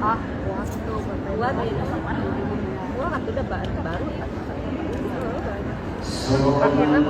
Ah, buat itu gua waktu udah baru kan. Akhirnya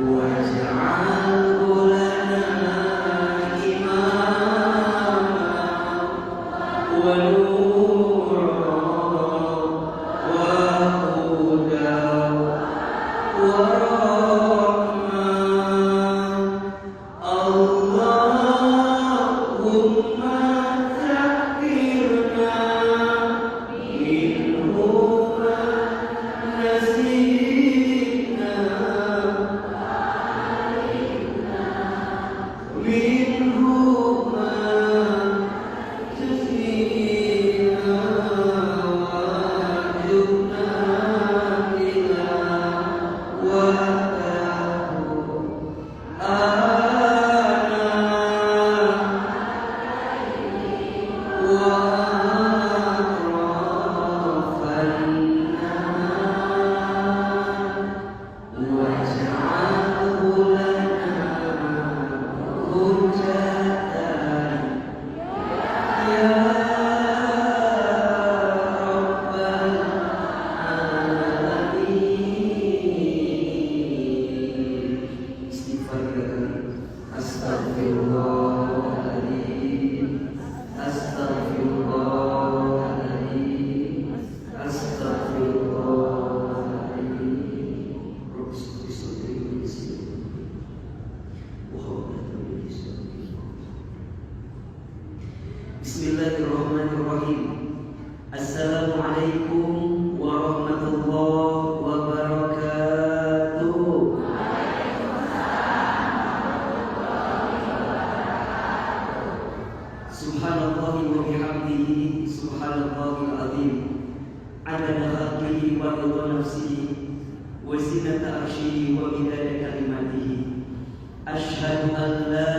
واجعله لنا إماما عدد خلقه ورضا نفسه وزنة عرشه ومداد كلماته أشهد أن لا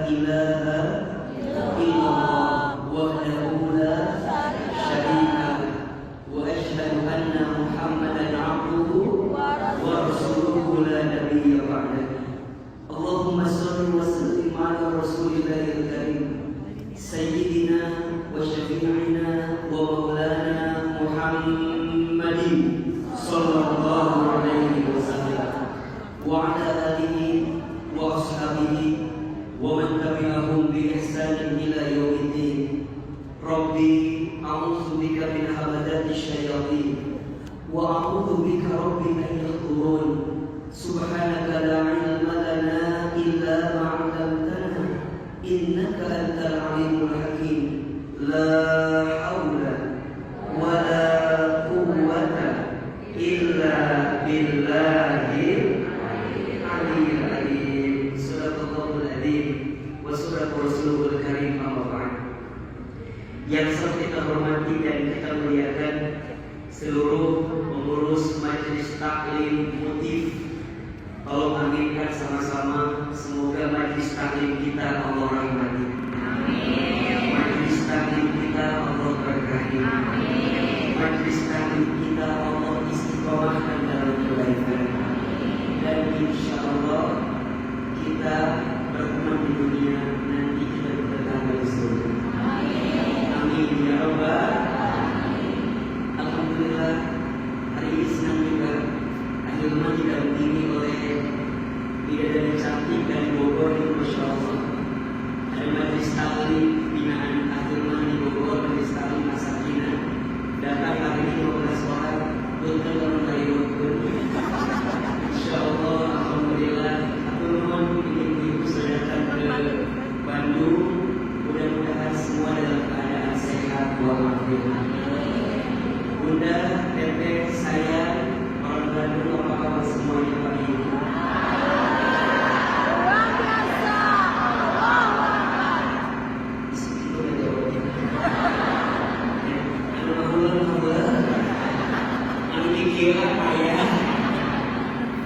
إله إلا الله وحده لا شريك له وأشهد أن محمدا عبده ورسوله لا نبي بعده اللهم صل وسلم على رسول الله الكريم سيدنا وشفيعنا ومولانا محمد صلى الله عليه وسلم وعلى آله وأصحابه ومن تبعهم بإحسان إلى يوم الدين ربي أعوذ بك من همزات الشياطين وأعوذ بك ربي أن يحضرون سبحانك لا علم لنا إلا ما علمتنا إنك أنت العليم الحكيم لا حول ولا قوة إلا بالله العلي العظيم صدق الله العظيم وصدق رسوله الكريم أما بعد. Yang selalu kita hormati dan kita muliakan seluruh pengurus majelis taklim motif, tolong aminkan sama-sama. Semoga majelis taklim kita Allah rahmati. Amin. Majelis taklim kita Allah berkahi. Amin. Majelis taklim kita Allah istiqomahkan dalam kebaikan. Dan insya Allah kita berteman di dunia, nanti kita bertemu di surga. Amin ya Rabbal. Alhamdulillah, hari ini senang juga akhirnya didampingi oleh bidadari cantik dari Bogor ini, Masya Allah. Ada majelis taklim binaan akhirnya di Bogor, majelis taklim Masakina. Datang hari ini 12 orang, betul orang dari Bogor. Insya Allah, Alhamdulillah. Aku mohon ibu-ibu sudah datang ke Bandung. Mudah-mudahan semua dalam keadaan sehat walafiat. Bunda, Tete, saya, orang Bandung, apa kabar semuanya pagi ini? Luar biasa. Itu udah jawabnya. Alhamdulillah. Yang dikira apa ya?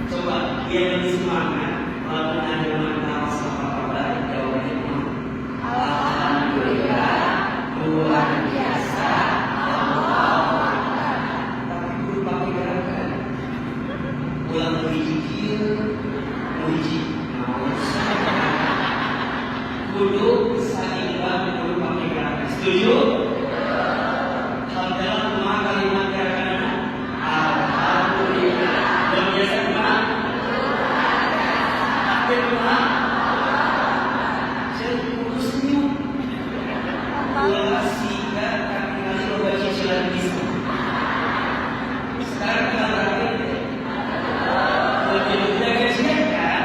Coba biar lebih semangat. Walaupun ada manfaat sama kabar, jawabnya alhamdulillah, luar biasa. Tapi guru pakai gerakan. Ulang berjikir, muji, naos. Kudu saimbang, kudu pakai gerakan. Setuju? Dalam semua kalimat gerakan alhamdulillah. Luar biasa gimana? Takbir gimana? Saya kudu senyum. Ulang singkat, kaki kali lo baca cicilan bisa. Sekarang kita berangkat. Kalau jadi udah gajian kan?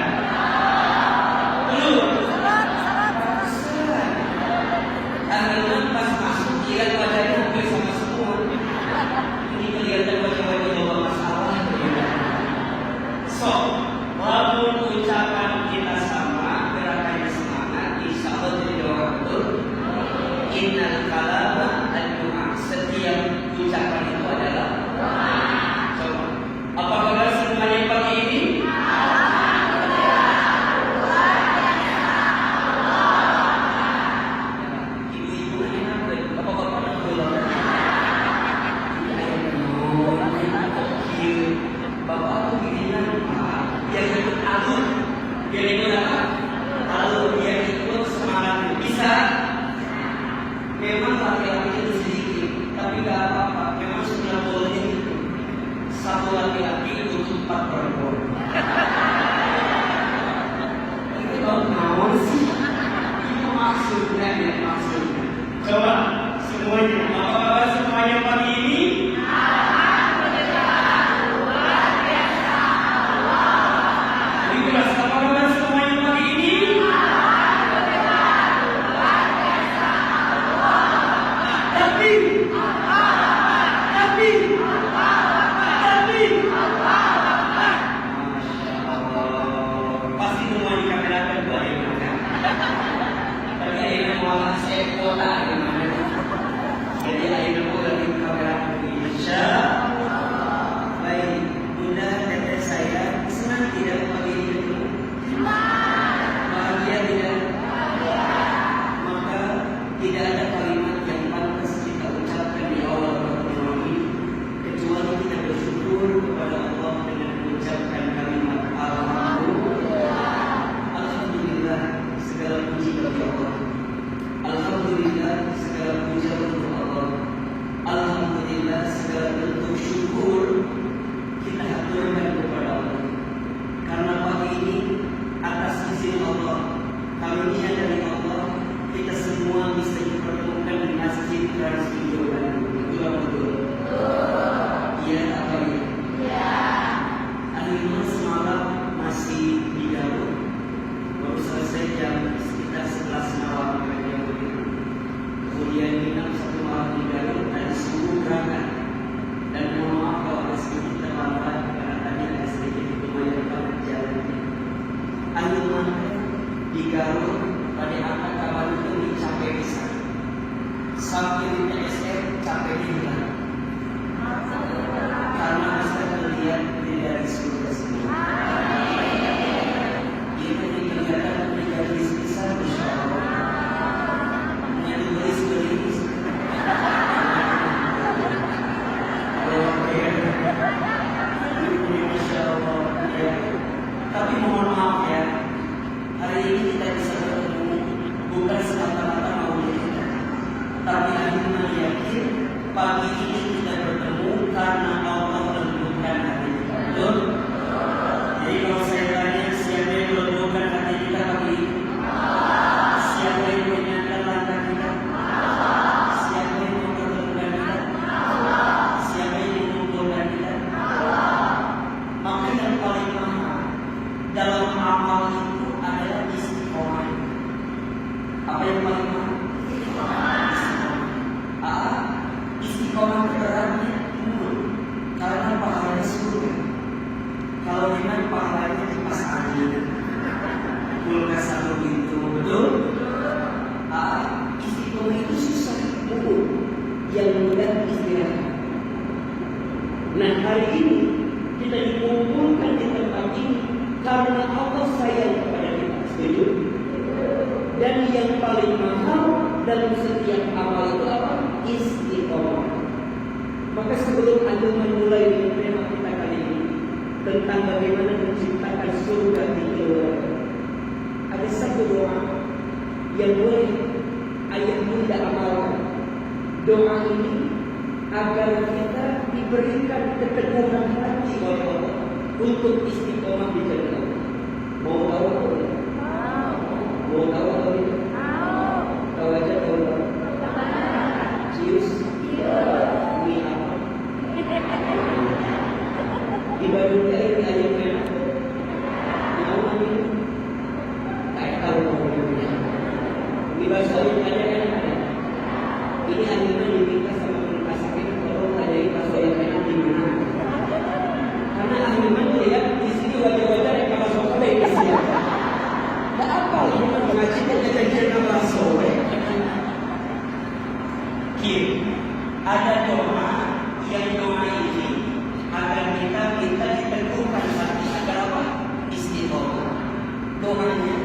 Belum. Serat. Karena pas masuk lihat wajahnya hampir sama semua. Ini kelihatan wajah-wajah bawa masalah. So, walaupun ucapan kita sama, gerakannya semangat, insya Allah jadi doa betul. Innal kalama ad-du'a. Setiap ucapan itu adalah doa. Coba, apa kabar semuanya pagi ini? Alhamdulillah, luar biasa. Ibu-ibu enak deh, bapak-bapak enak belum? Bapak aku gini Pak, biar ikut alur, biar ikut apa? Alur, biar ikut semangat. Bisa? Memang laki-laki itu sedikit, tapi gak apa-apa. Memang sudah boleh itu. Satu laki-laki untuk 4 perempuan. Itu kalau mau sih, itu maksudnya ya maksudnya. Coba semuanya, apa kabar semuanya pagi ini? Alhamdulillah, luar biasa. Ini kelas apa kabar semuanya pagi ini? Garut pada angkat kawan itu sampai bisa sampai di PSM sampai hilang karena bisa melihat dari surga sendiri. Itu dikerjakan menjadi besar insyaallah. Yang tulis insyaallah ya. Tapi mohon maaf ya, hari ini kita bisa bertemu bukan semata-mata mau kita, tapi hanya yakin pagi ini kita bertemu karena Allah menentukan hati kita. Betul? Jadi kalau saya tanya siapa yang menentukan hati kita pagi ini? Siapa yang menyiapkan langkah kita? Siapa yang mempertemukan kita? Siapa yang mengumpulkan kita? Maka yang paling mahal dalam amal itu adalah istiqomah. Apa yang paling mahal? Istiqomah beratnya turun karena pahalanya surga. Kalau memang pahalanya kipas angin, kulkas satu pintu, betul? Istiqomah itu susah turun, yang mudah istirahat. Nah hari ini kita dikumpulkan di tempat ini karena Allah sayang kepada kita, setuju? Dan yang paling mahal dalam setiap amal itu apa? Istiqomah. Maka sebelum Anda memulai tema kita kali ini tentang bagaimana menciptakan surga di keluarga, ada satu doa yang boleh ayah bunda amalkan. Doa ini agar kita diberikan keteguhan hati oleh Allah untuk istiqomah di jalan Allah. Mau tahu atau tidak? Mau tahu atau tidak? Tahu aja tahu tak? Cius? Ini apa? Di Bandung ini ayam merah. Nama ini? Tak tahu namanya. Di Basawi ada kan? Ini animnya diminta sama penukasakin kalau tanyai bakso yang enak di mana. Karena animan lihat di sini wajah-wajah yang kalau soal di sini. Tak apa lah mengaji janjian nama bakso. Ada doa yang doa ini agar kita diteguhkan hati agar apa? Istiqomah. Doanya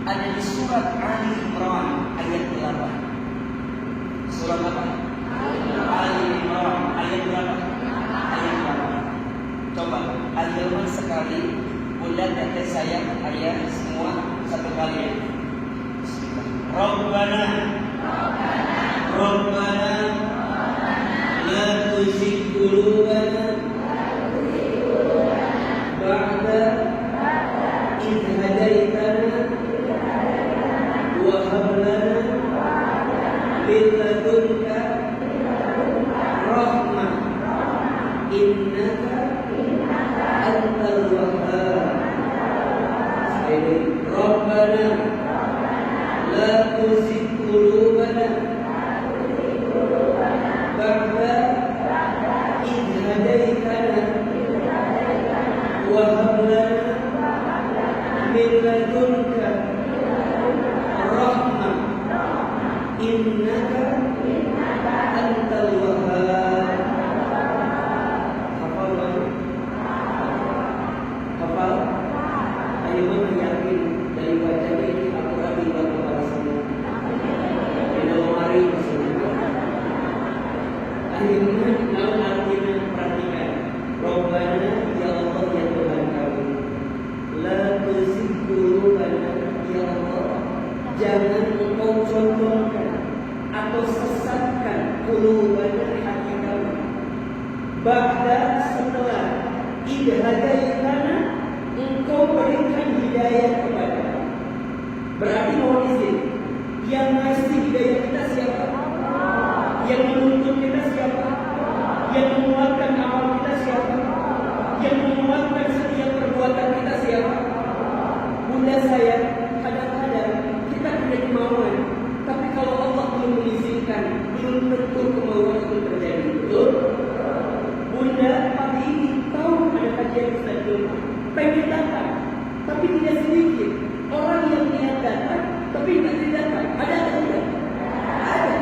ada di surat Ali Imran ayat 8. Surat apa? Ali Imran ayat berapa? Ayat 8. Coba ayat sekali. Bulan kata saya ayat semua satu kali ya. Rabbana la tuzigh qulubana ba'da idh hadaitana wa hab lana min ladunka rahmah innaka antal wahhab. Rabbana la tuzigh qulubana ba'da idh hadaitana wa hab lana min ladunka rahmah innaka antal wahhab. Hafal? Ayo yakin dari bacanya ini Al-Quran dibuat kepada semua. Tidak mari semua. Akhirnya kalau artinya perhatikan. Rabbana ya Allah ya Tuhan kami. La tuzigh qulubana ya Allah. Jangan engkau condongkan atau sesatkan qulubana hati kami. Ba'da setelah idh hadaitana engkau berikan hidayah kepada kami. Berarti mohon izin, yang ngasih hidayah kita siapa? Yang menuntun kita siapa? Yang menguatkan amal kita siapa? Yang menguatkan setiap perbuatan kita siapa? Bunda saya, kadang-kadang kita punya kemauan, tapi kalau Allah belum mengizinkan, belum tentu kemauan itu terjadi. Betul? Bunda pagi ini tahu ada kajian Ustaz Jum'ah, pengen datang, tapi tidak sedikit Orang yang niat datang tapi nggak datang, ada atau tidak? Ada.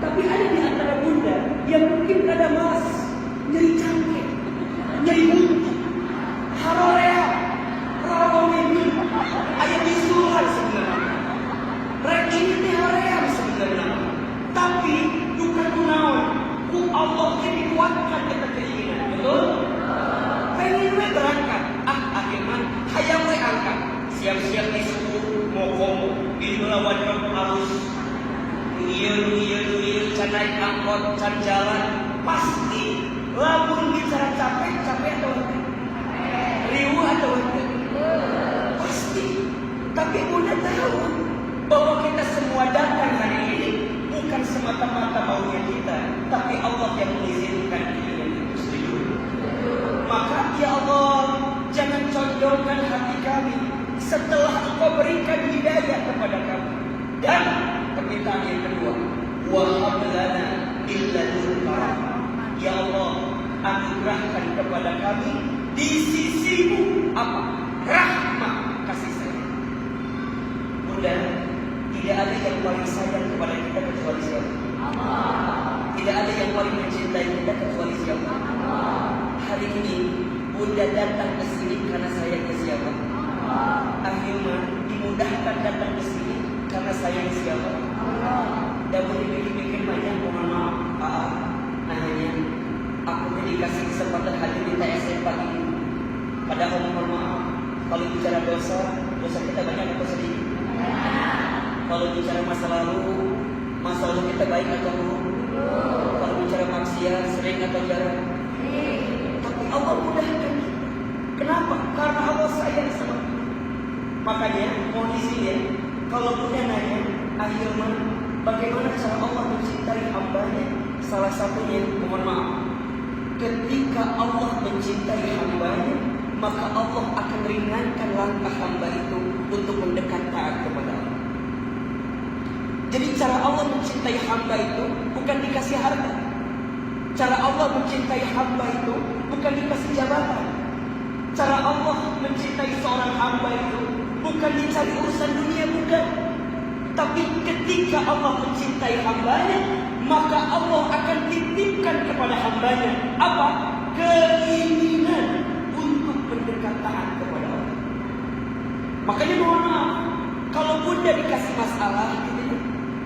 Tapi ada di antara bunda yang mungkin ada malas, nyeri cangkir, nyeri mulut, harorea, rawon ini, ayam bisuhan sebenarnya. Rek ini teh horea sebenarnya. Tapi bukan kunaon, ku Allah jadi kuatkan kita keinginan, betul? Pengen we berangkat, akhirnya hayang we angkat. Siap-siap di suku mau komo, di melawan arus. Iya, can naik angkot, can jalan. Pasti, lamun bicara capek atau enggak? Riuh atau enggak? Pasti. Tapi udah tahu bahwa kita semua datang hari ini bukan semata-mata maunya kita, tapi Allah yang mengizinkan keinginan itu. Setuju? Maka ya Allah, jangan condongkan hati kami setelah Engkau berikan hidayah kepada kami. Dan permintaan yang kedua, wahab lana min ladunka rahmah. Ya Allah, anugerahkan kepada kami di sisimu apa? Rahmat, kasih sayang. Bunda, tidak ada yang paling sayang kepada kita kecuali siapa? Allah. Tidak ada yang paling mencintai kita kecuali siapa? Allah. Hari ini Bunda datang ke sini karena sayangnya siapa? Allah. Akhirnya dimudahkan datang ke sini karena sayang siapa? Allah. Dan boleh dipikir banyak, mohon maaf, hanya aku dikasih kesempatan hadir di TSM pagi ini. Padahal mohon maaf, kalau bicara dosa kita banyak atau sedikit? Kalau bicara masa lalu kita baik atau buruk? Kalau bicara maksiat, sering atau jarang? Tapi Allah mudahkan kita. Kenapa? Karena Allah sayang sama kita. Makanya, mohon izin ya, kalau Bunda nanya, akhirnya bagaimana cara Allah mencintai hambanya? Salah satunya, mohon maaf, ketika Allah mencintai hambanya, maka Allah akan ringankan langkah hamba itu untuk mendekat taat kepada Allah. Jadi cara Allah mencintai hamba itu bukan dikasih harta. Cara Allah mencintai hamba itu bukan dikasih jabatan. Cara Allah mencintai seorang hamba itu bukan dicari urusan dunia, bukan. Tapi ketika Allah mencintai hambanya, maka Allah akan titipkan kepada hambanya apa? Keinginan untuk mendekat taat kepada Allah. Makanya mohon maaf, kalau Bunda dikasih masalah,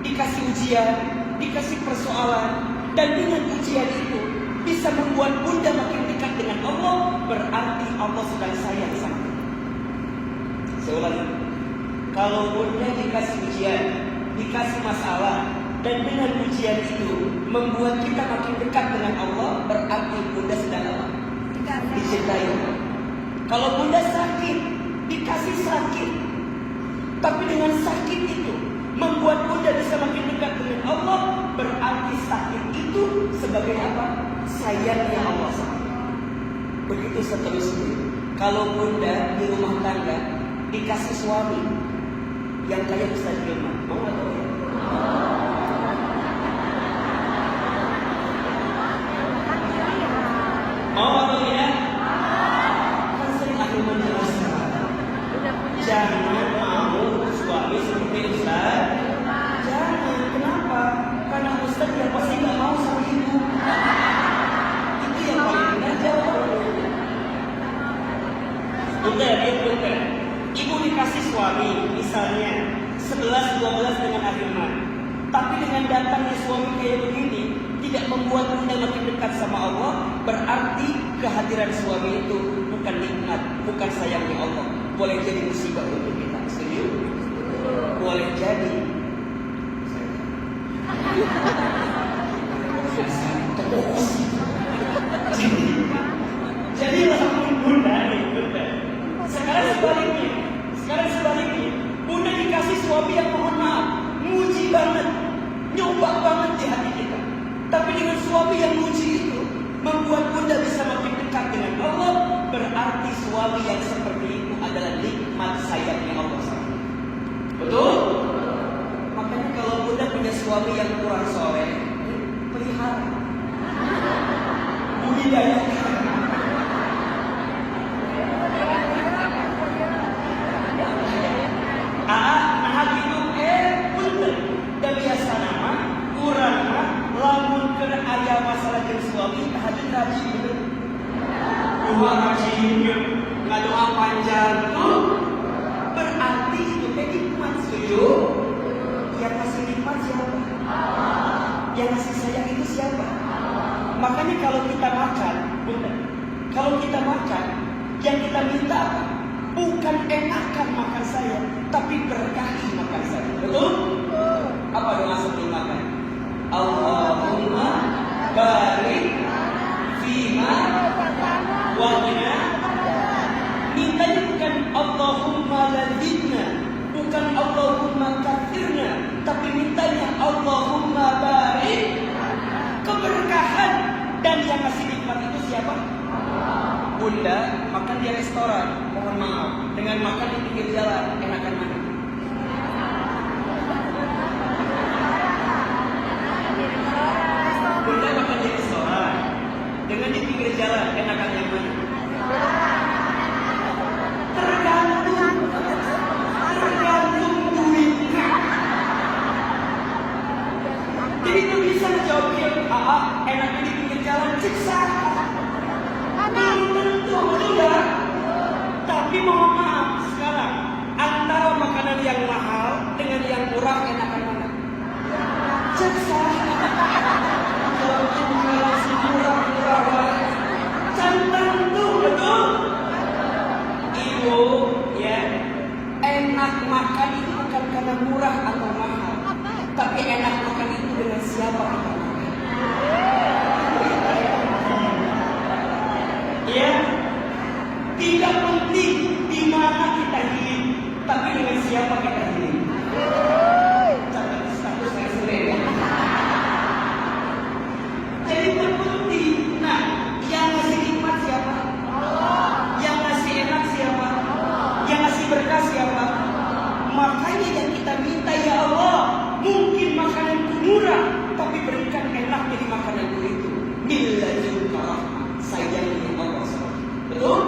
dikasih ujian, dikasih persoalan, dan dengan ujian itu bisa membuat Bunda makin dekat dengan Allah, berarti Allah sedang sayang sama kita. Saya ulangi, kalau Bunda dikasih ujian, dikasih masalah, dan dengan ujian itu membuat kita makin dekat dengan Allah, berarti Bunda sedang apa? Dicintai Allah. Kalau Bunda sakit, dikasih sakit, tapi dengan sakit itu membuat Bunda bisa makin dekat dengan Allah, berarti sakit itu sebagai apa? Sayangnya Allah sama. Begitu seterusnya. Kalau Bunda di rumah tangga dikasih suami yang kayak Ustaz Hilman, mau atau ya? Mau atau tidak? Kan sering aku menjelaskan, jangan mau suami seperti Ustaz. Jangan, kenapa? Karena Ustaz yang pasti gak mau sama ibu. Itu yang paling benar jawab. Bunda, Bunda, ibu dikasih suami, misalnya 11-12 dengan Ahilman. Tapi dengan datangnya suami kayak begini, tidak membuat Bunda makin dekat sama Allah, berarti kehadiran suami itu bukan nikmat, bukan sayangnya Allah. Boleh jadi musibah untuk kita. Setuju? Boleh jadi. Jadi Bunda nih, Bunda. Sekarang sebaliknya, Bunda dikasih suami yang mohon maaf, muji banget, nyoba banget di hati kita. Tapi dengan suami yang muji itu membuat Bunda bisa makin dekat dengan Allah, berarti suami yang seperti itu adalah nikmat sayangnya Allah SWT. Betul? Makanya kalau Bunda punya suami yang kurang soleh, pelihara, budidayakan. doa rajin, nggak doa panjang, berarti itu nikmat. Setuju? Yang ngasih nikmat siapa? Yang ngasih sayang itu siapa? Makanya kalau kita makan, yang kita minta apa? Bukan enakan makan saya, tapi berkahi makan saya. Betul? Apa doa sebelum makan? Allahumma barik fima wa'ina. Mintanya bukan Allahumma ladidna, bukan Allahumma kafirna, tapi mintanya Allahumma barik, keberkahan. Dan yang ngasih nikmat itu siapa? Bunda makan di restoran, mohon maaf, dengan makan di pinggir jalan, enakan mana? Bunda makan di restoran, dengan di pinggir jalan, enakan yang mana? Tergantung duitnya. Jadi itu bisa jawab enaknya di pinggir jalan, siksa. Belum tentu, betul gak? Tapi mohon maaf, sekarang antara makanan yang mahal dengan yang murah, enakan mana? Siksa. Kalau tinggal murah-murah, tentu, betul? Ibu, ya, enak makan itu bukan karena murah atau mahal, tapi enak makan itu dengan siapa kita makan. Ya, tidak penting di mana kita hidup, tapi dengan siapa kita hidup. Catat status saya sendiri. Jadi penting. Nah, yang ngasih nikmat siapa? Yang ngasih enak siapa? Yang ngasih berkah siapa? Makanya yang kita minta, ya Allah, mungkin makanan itu murah, tapi berikan enak jadi makanan itu. Milladun rahmah, sayangnya Allah. Betul?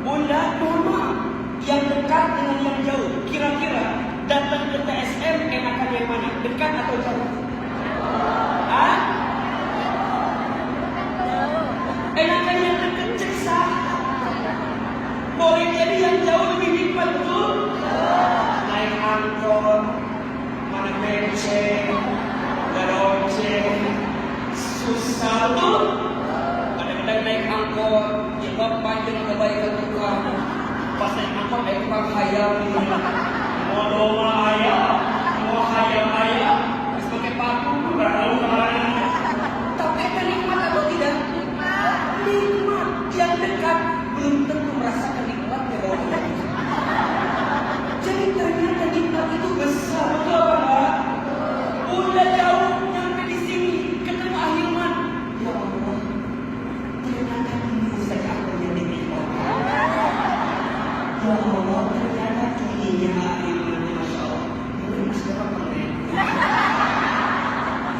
Bunda, mohon maaf, yang dekat dengan yang jauh, kira-kira datang ke TSM enakan yang mana? Dekat atau jauh? Hah? Enakan yang dekat, siksa. Boleh jadi yang jauh lebih nikmat, betul? Naik angkot, mana becek, gak ada ojek, susah tuh. Kadang-kadang naik angkot, jilbab panjang kebaikan tukang. Pas naik angkot, tukang hayam. Mau doma ayam, mau hayam ayam, terus pakai paku, gak tahu kemana. Tapi kan nikmat atau tidak? Nikmat. Yang dekat belum tentu merasakan nikmatnya kalau tidak. Jadi ternyata nikmat itu besar, betul apa enggak? Udah jauh nyampe di sini, ketemu Ahilman. Ya Allah, ternyata ini Ustaz aku yang dinikmat. Ya Allah, ternyata ininya Ahilman, Masya Allah. Ini masih dapat pengen.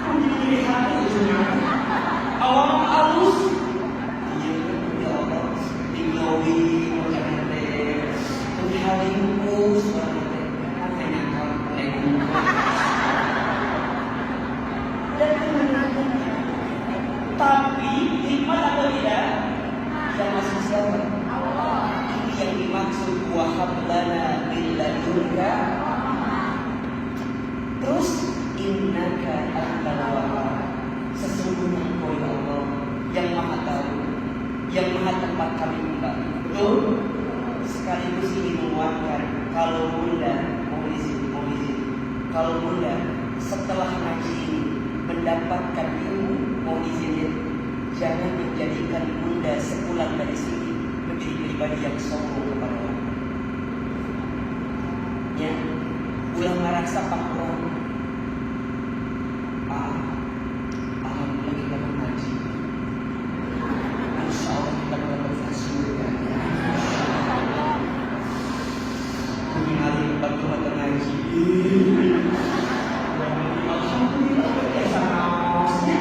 Kamu jadi hati ujungnya. Awal halus. Ya Allah, tinggawi, jangan deh. Halimu suaranya hanya kamu tapi nikmat atau tidak? Yang masih siapa? Ini yang dimaksud wahab lana min ladunka. Terus innaka antal wahhab. Sesungguhnya Engkau ya Allah yang maha tahu, yang maha tempat kami kembali. Betul? Sekaligus ini menguatkan kalau Bunda mau izin, kalau Bunda setelah ngaji ini mendapatkan ilmu, mau izin ya, jangan menjadikan Bunda sepulang dari sini menjadi pribadi yang sombong kepada orang. Ya, ulang merasa pangkuran. Alhamdulillah kita mengaji. Insya Allah kita mendapatkan surga. Hari bantu mengaji. Alhamdulillah biasa naosnya.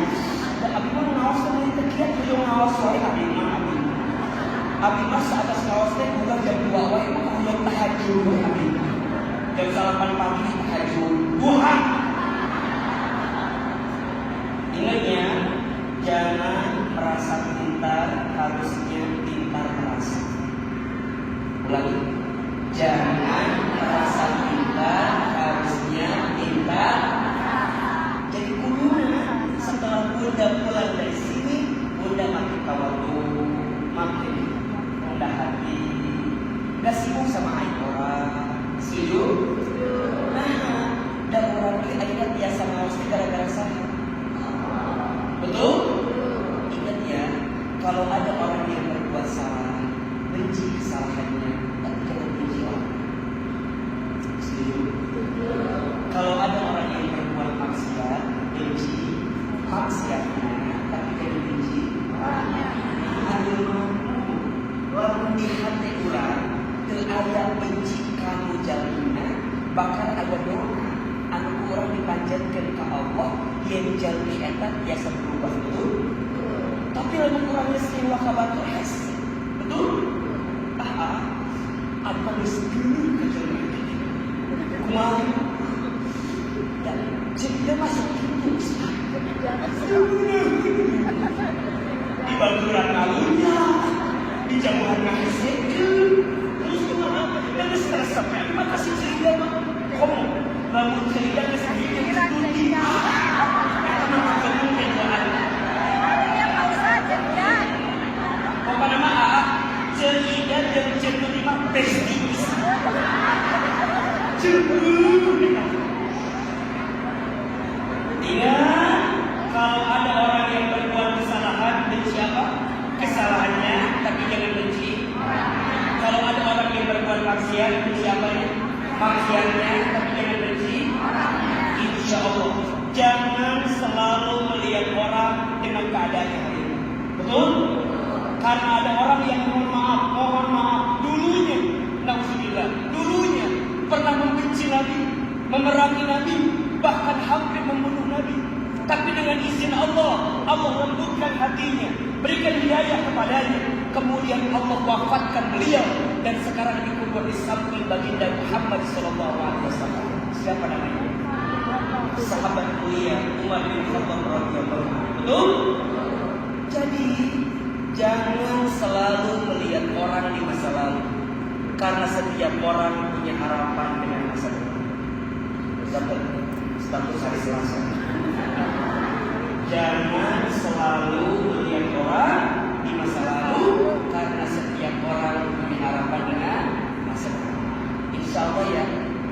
Abi mah naos teh tekiat kudu naos wae abi mah. Abi mah saat naosnya bukan jam 2 wae mah kudu tahajud abi. Jam 8 pagi tahajud. Duha. Ingatnya jangan merasa pintar, harusnya Ulangi. Jangan merasa pintar, harusnya minta. Jadi Bunda, setelah Bunda pulang dari sini, Bunda makin tawadu, makin rendah hati, gak sibuk sama aib orang. Setuju? Nah, dan orang ini akhirnya biasa ngawasin gara-gara saya. Betul? Ingat ya, kalau ada orang yang berbuat salah, benci kesalahannya, tapi jangan benci orang. Setuju? Kalau ada orang yang berbuat maksiat, benci maksiatnya, tapi jangan benci orangnya. Ayo mampu, lamun di hati orang, ayat benci kamu jalina, bahkan ada doa, anu orang dipanjatkan ke Allah, yang jalmi etat biasa berubah, betul? Tapi lalu orangnya sewa kabar es, betul? Apa miskin kejalmi? Kumaha? Dan cerita masuk pintu di baguran alunnya, di jauhan ngahesekeun, terus kumaha? Dan setelah sampai makasih cerita mah, komo, lamun cerita geus dihitung studi. Eta mah kemungkinan doan. Pokona mah cerita jeung cerita mah besties. Ingat, kalau ada orang yang berbuat kesalahan, benci apa? Kesalahannya, tapi jangan benci. Kalau ada orang yang berbuat maksiat, benci apa ya? Maksiatnya, tapi jangan benci. Insya Allah, jangan selalu melihat orang dengan keadaannya hari ini. Betul? Karena ada orang yang mohon maaf, dulunya, nauzubillah, dulunya pernah membenci Nabi, memerangi Nabi, bahkan hampir membunuh Nabi. Tapi dengan izin Allah, Allah lembutkan hatinya, berikan hidayah kepadanya. Kemudian Allah wafatkan beliau dan sekarang dikubur di samping baginda Muhammad SAW. Siapa namanya? Sahabat mulia Umar bin Khattab radhiyallahu anhu. Betul? Jadi jangan selalu melihat orang di masa lalu, karena setiap orang punya harapan dengan masa depan. Status hari Selasa. Jangan selalu melihat orang di masa lalu, karena setiap orang punya harapan dengan masa depan. Insya Allah ya,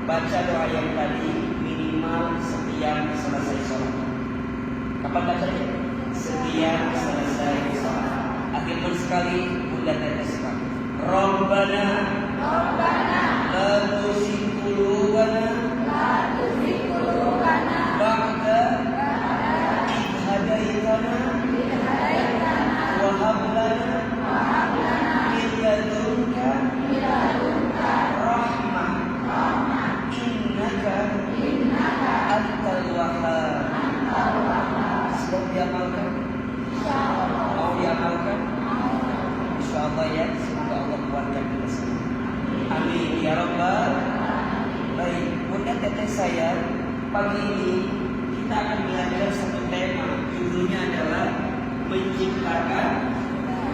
baca doa yang tadi minimal setiap selesai sholat. Kapan bacanya? Setiap selesai sholat. Akhirnya sekali Bunda teteskan. Rabbana la tuzigh qulubana ba'da idh hadaitana wa hab lana min ladunka rahmah innaka antal wahhab. Siap diamalkan? Mau diamalkan? InsyaAllah ya, semoga Allah kuatkan kita semua. Amin ya Rabbal. Baik, Bunda teteh saya, pagi ini kita akan belajar satu tema, judulnya adalah menciptakan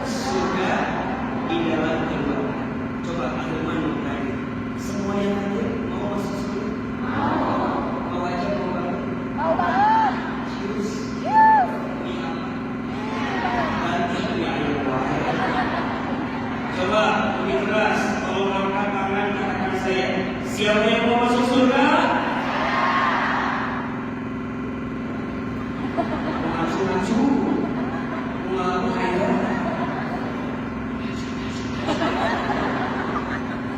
surga di dalam keluarga. Coba teman-teman bertanya, semua yang hadir mau masuk surga? Mau aja mau banget? Mau banget. Serius? Ini apa? Nanti ya Allah. Coba lebih keras, kalau angkat tangan katakan saya, siapa yang mau masuk surga? Ngacu-ngacu, ngaku ayah.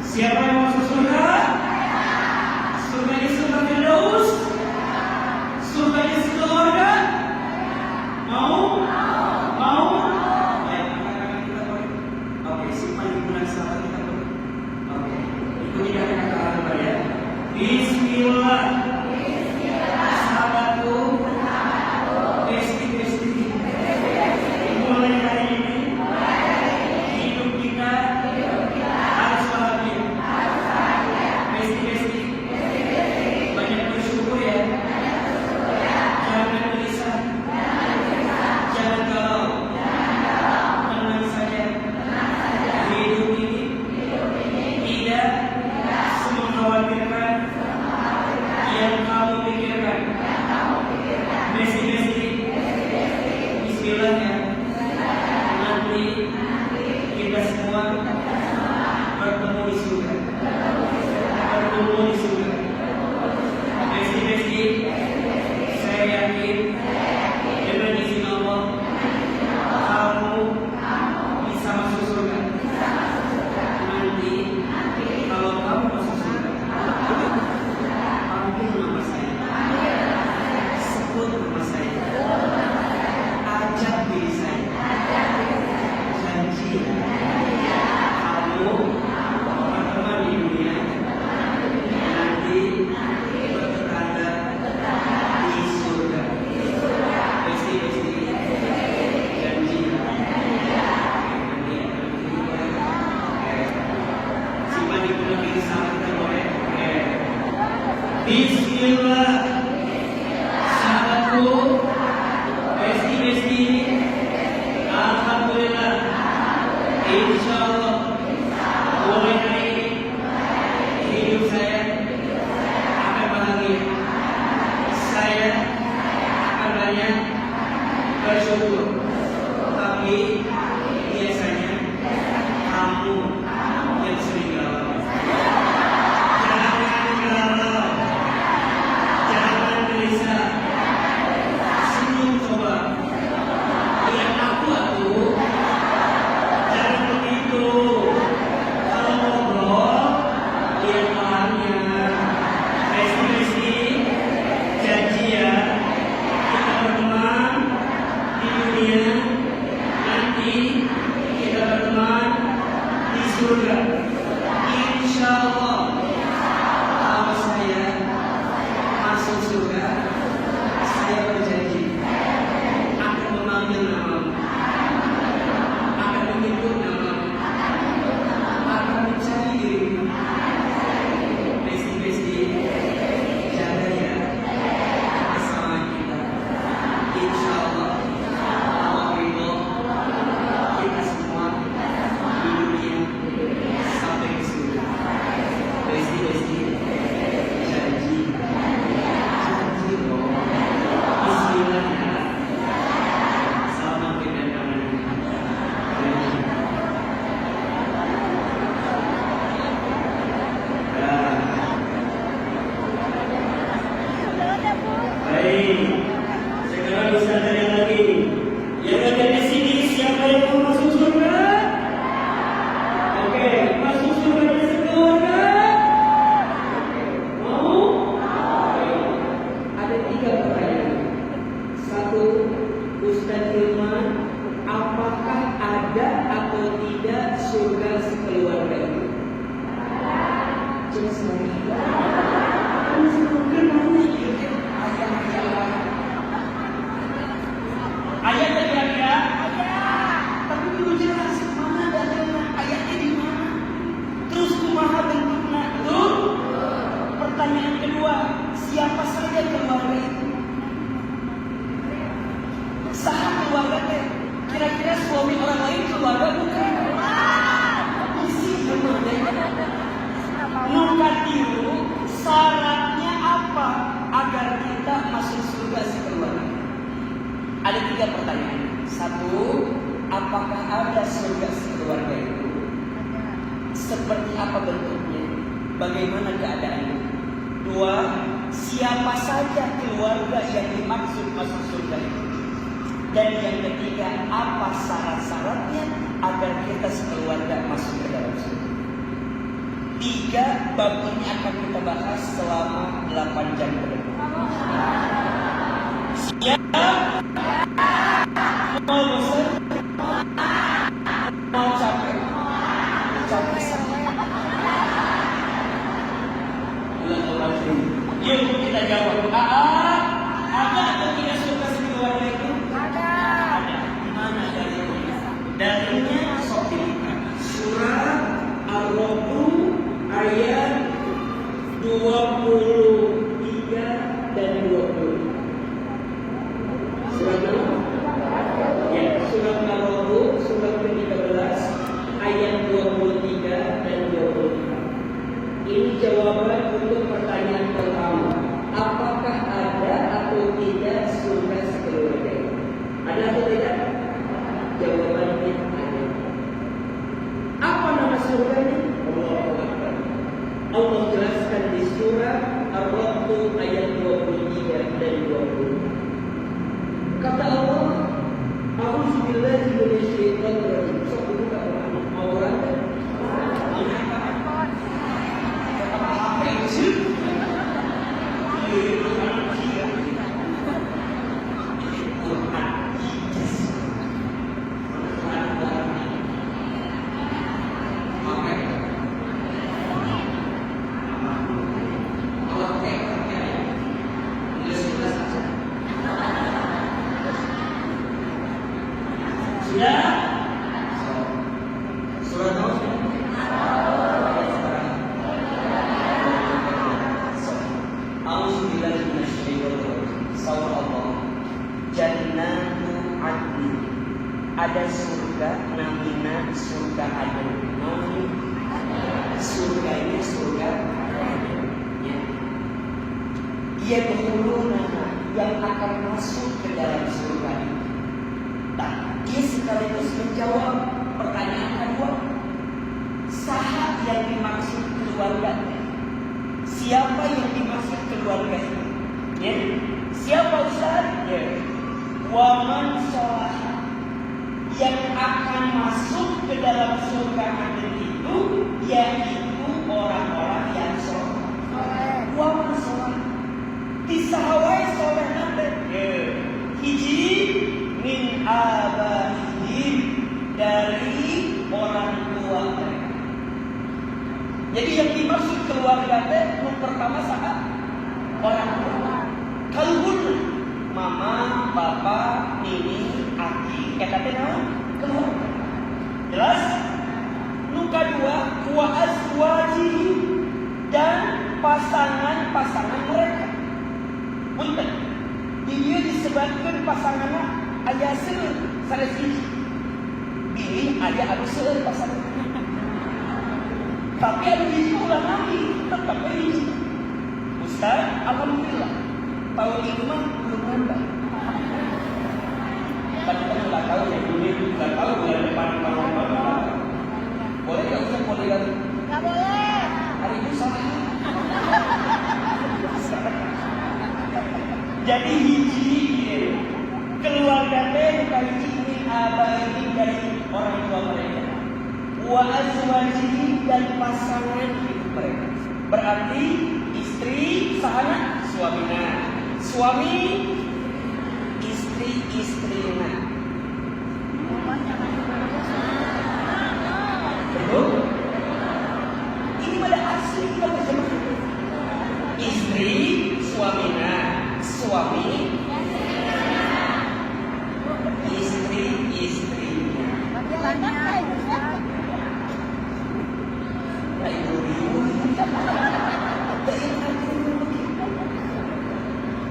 Siapa yang mau masuk surga? Surganya surga Firdaus? Surganya sekeluarga? Mau? Mau? Baik, angkat kita boleh. Oke, simpan di bulan sahabat kita boleh. Oke, ikuti dari kata-kata ya. Bismillah. Sahabatku, besti-besti, mulai hari ini hidup kita harus bahagia. Besti-besti, banyak bersyukur ya. Jangan gelisah, jangan galau, tenang saja. Hidup ini semua bertemu di surga. Bertemu di surga. Besti-besti, saya yakin dengan izin Allah kamu bisa masuk surga. Nanti kalau kamu masuk surga, panggil nama saya, sebut nama saya, ajak diri saya, janji kamu teman-teman di dunia nanti bertetangga di surga. Besti-besti, janji nanti simpan di pulau ini sama kita boleh. Bismillah. Satu. Besti-besti, alhamdulillah. Insyaallah mulai hari ini hidup saya akan bahagia. Saya akan banyak bersyukur. Tapi biasanya kamu yang sering galau. Jangan galau, jangan gelisah. Senyum coba. Lihat aku atuh. Jangan begitu. Kalau ngobrol, lihat orangnya. Besti-besti, janji ya. Kita berteman di dunia. Nanti kita berteman di surga. Insyaallah. Kalau saya masuk surga, saya berjanji akan memanggil namamu, akan menyebut namamu, akan mencari dirimu. Besti-besti, jaga ya kebersamaan kita. Insyaallah Allah ridho kita semua di dunia sampai ke surga. Besti-besti, janji loh. Bismillah ya. Selamat kedatangan. Baik, sekarang bisa tanya lagi. Yang ada di sini siapa yang mau masuk surga? Oke, masuk surga di sekeluarga. Mau? Ada 3 pertanyaan. 1, Ustaz Hilman, apakah ada atau tidak surga sekeluarga itu? Jelas banget. Ayat tadi ada? Tapi belum jelas mana dalilnya, ayatnya di mana? Terus kumaha bentuknya? Betul? Pertanyaan kedua, siapa saja keluarga itu? Saha keluarga teh? Kira-kira suami orang lain keluarga bukan? Isi benar. Nukatiru, syaratnya apa agar kita masuk surga sekeluarga? Ada 3 pertanyaan. 1, apakah ada surga sekeluarga itu? Seperti apa bentuknya? Bagaimana keadaannya? 2, siapa saja keluarga yang dimaksud masuk surga itu? Dan yang ketiga, apa syarat-syaratnya agar kita sekeluarga masuk ke dalam surga? 3 bab ini akan kita bahas selama 8 jam ke depan. Siap? Mau bosan? Mau capek? Capek sama. Yuk kita jawab. Ada atau tidak surga sekeluarga itu? Ada. Mana dalilnya? Dalilnya sok dilihat. Surat Ar-Rahman ayat 23 dan 20. Surat apa? Ya, surat Ar-Rahman surat ke-13 ayat 23 dan 25. Ini jawaban untuk pertanyaan pertama. Apakah ada atau tidak surga sekeluarga? Ada atau tidak? Jawabannya ada. surganya? Allah jelaskan di surah Ar-Ra'd ayat 23 dan 20. Kata Allah, A'udzubillahi minasyaitonir rajim. Sok dulu kata Allah. Mau berangkat? Apa itu? Sudah? Surat apa? A'udzubillahi minasyaitonir rajim. Surah Allah. Jannatu adn. Ada surga namanya surga adn. Surganya surga ya. Ia berhuluna yang akan masuk ke dalam surga ini. Dia sekaligus menjawab pertanyaan kedua. Saha yang dimaksud keluarga? Siapa yang dimaksud keluarga ini? Ya. Siapa Ustaz? Ya. Waman sholah yang akan masuk ke dalam surga adn itu yaitu orang-orang yang sholah. Waman sholah. Disahawai sholah nanti. Ya. Hiji min abaihim dari orang tua mereka. Jadi yang dimaksud keluarga teh pertama saat orang tua. Kalau mama, papa, nini, aki, eta teh naon? Keluarga. Jelas? Nu kadua wa azwajihi dan pasangan-pasangan mereka. Punten. Dia disebutkan pasangannya ayah seueur sanes hiji. Bini aya anu seueur pasangan. Tapi anu hiji ulah nabi, tetap hiji. Ustaz, alhamdulillah. Tahun ini mah belum nambah. Kan kita nggak tahu ya, dunia nggak tahu bulan depan tahun berapa. Boleh nggak Ustaz poligami? Nggak boleh. Hari itu sama. Jadi hiji keluarga teh bukan hiji abaihim dari orang tua mereka. Wa azwajihi dan pasangan hidup mereka. Berarti istri sahana suamina. Suami istri-istrina. Betul? Ini pada asli kita terjemahkan. Istri suamina. Suami istri-istrinya.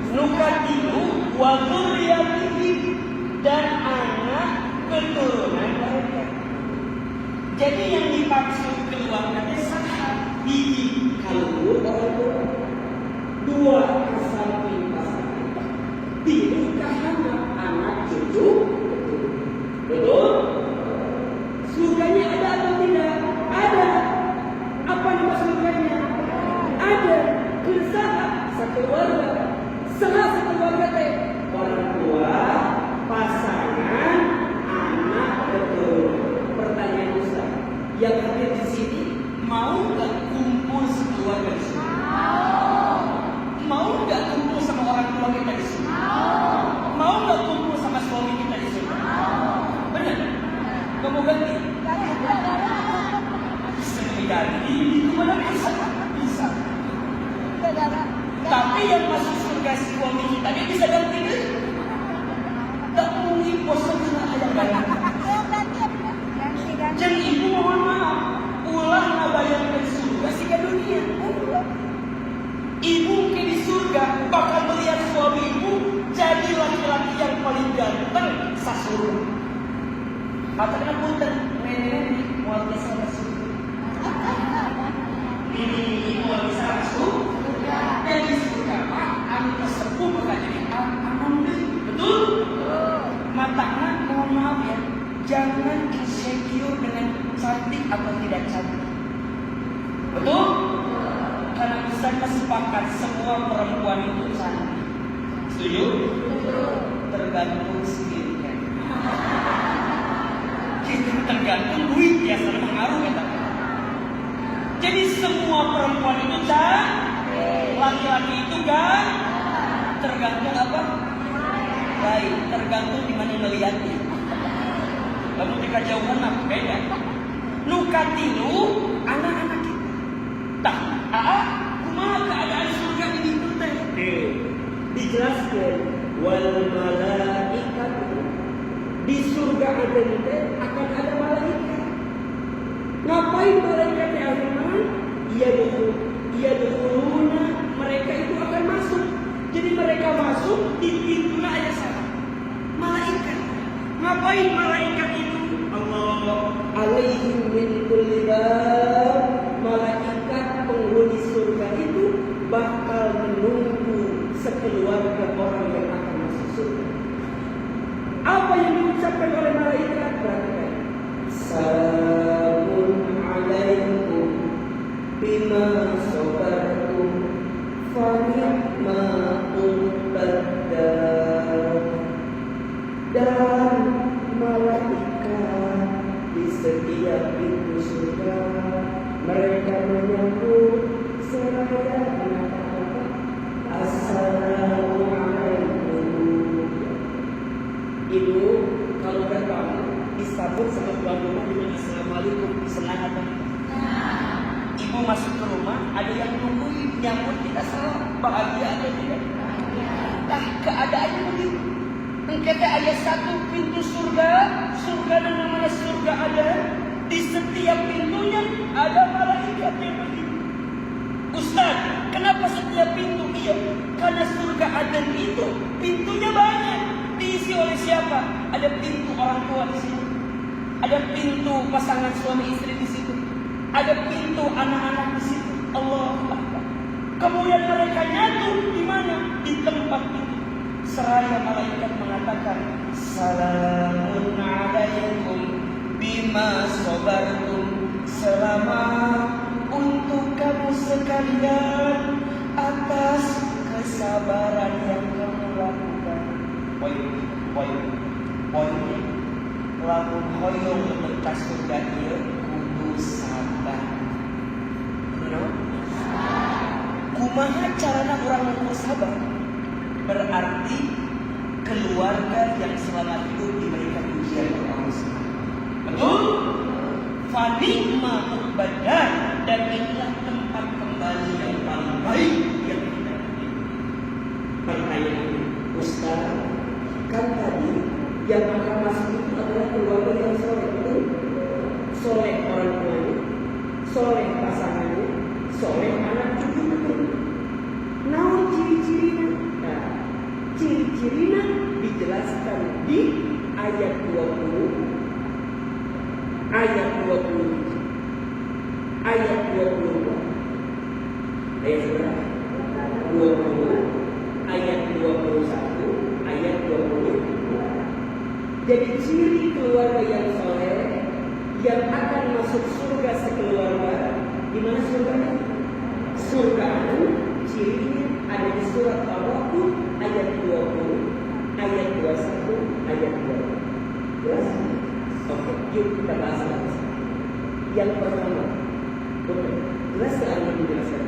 Nukatilu wa dzurriyyatihi dan anak keturunan mereka. Jadi yang dimaksud keluarga saha hiji kalur orang tua, dua samping pasangan, tiga anak cucu. Betul? Surganya ada atau tidak? Ada. Apa nama surganya? Ada. Kesaha sekeluarga. Saha sekeluarga teh? Orang tua, pasangan, anak, keturunan. Pertanyaan Ustaz, yang hadir di sini mau nggak kumpul sekeluarga di sini? Mau nggak kumpul sama orang tua kita di sini? Mau nggak kumpul sama suami kita di sini? Benar? Kamu ganti? Ganti itu mana bisa? Bisa. Tapi yang masuk surga suami kita dia bisa ganti deh. Tak mungkin bosan dengan ayam ganti. Jadi ibu mohon maaf, ulah ngabayangkan surga sehingga dunia. Ibu mungkin di surga bakal melihat suami ibu jadi laki-laki yang paling ganteng sasuruh. Katakan punten, nenek mau bisa masuk. Ini mau bisa masuk. Dan di surga anu tersebut bakal jadi aman deh. Betul? Matanya mohon maaf ya, jangan insecure dengan cantik atau tidak cantik? Betul? Karena Ustaz sepakat semua perempuan itu cantik. Setuju? Tergantung skincare. Kita tergantung duit ya, sering mengaruh ya. Jadi semua perempuan itu cantik, laki-laki itu kan tergantung apa? Baik, tergantung di mana melihatnya. Lalu di kejauhan mah beda. Nukatilu anak-anak kita. Tah, kumaha keadaan surga ini teh? Dijelaskan wal malaikatu, di surga ada akan ada malaikat. Ngapain malaikat di akhirat? Ia dahuluna, mereka itu akan masuk. Jadi mereka masuk di pintu aja sana. Malaikat. Ngapain malaikat itu? Allah alaihim min kulli bab. Malaikat penghuni surga itu bakal menunggu sekeluarga orang yang akan masuk surga. Apa yang diucapkan oleh malaikat? Perhatikan. Salamun alaikum bima sabartum fa ni'ma uqbaddar. Dan malaikat di setiap pintu surga mereka menyambut seraya mengatakan Assalamualaikum. Ibu kalau datang disambut sama tuan rumah dengan Assalamualaikum, senang apa? Ibu masuk ke rumah, ada yang nungguin, nyambut kita salam, bahagia atau tidak? Nah, keadaannya begitu. Mengkata ayat 1 pintu surga, surga dan namanya surga ada. Di setiap pintunya ada malaikat yang begitu. Ustaz, kenapa setiap pintu? Iya, karena surga Aden itu pintunya banyak. Diisi oleh siapa? Ada pintu orang tua di situ. Ada pintu pasangan suami istri di situ. Ada pintu anak-anak di situ. Allah Akbar. Kemudian mereka nyatu di mana? Di tempat itu. Seraya malaikat mengatakan Salamun alaikum bima sabartum. Selamat untuk kamu sekalian atas kesabaran yang kamu lakukan. Poin lamun hoyong tentang surga dia kudu sabar. Benar? Kumaha carana orang kudu sabar? Berarti keluarga yang selama hidup diberikan ujian oleh Allah SWT. Betul? Fanikma uqbaddar, dan inilah tempat kembali yang paling baik yang kita miliki. Pertanyaan Ustaz, kan tadi yang akan masuk itu adalah keluarga yang soleh, betul? Soleh orang tuanya, soleh pasangannya, soleh anak cucu, betul? Namun ciri-cirinya, nah, ciri-cirinya dijelaskan di ayat 20. Ayat 20. Ayat 22. Ayat berapa? 20. Ayat 21. Ayat 20. Jadi ciri keluarga yang soleh yang akan masuk surga sekeluarga. Di mana surganya? Surga itu cirinya ada di surat Al-Rahman ayat 20, ayat 21, ayat 22. Jelas? Oke, yuk kita bahas lagi. Yang pertama, betul. Jelas ke Anda menjelaskan?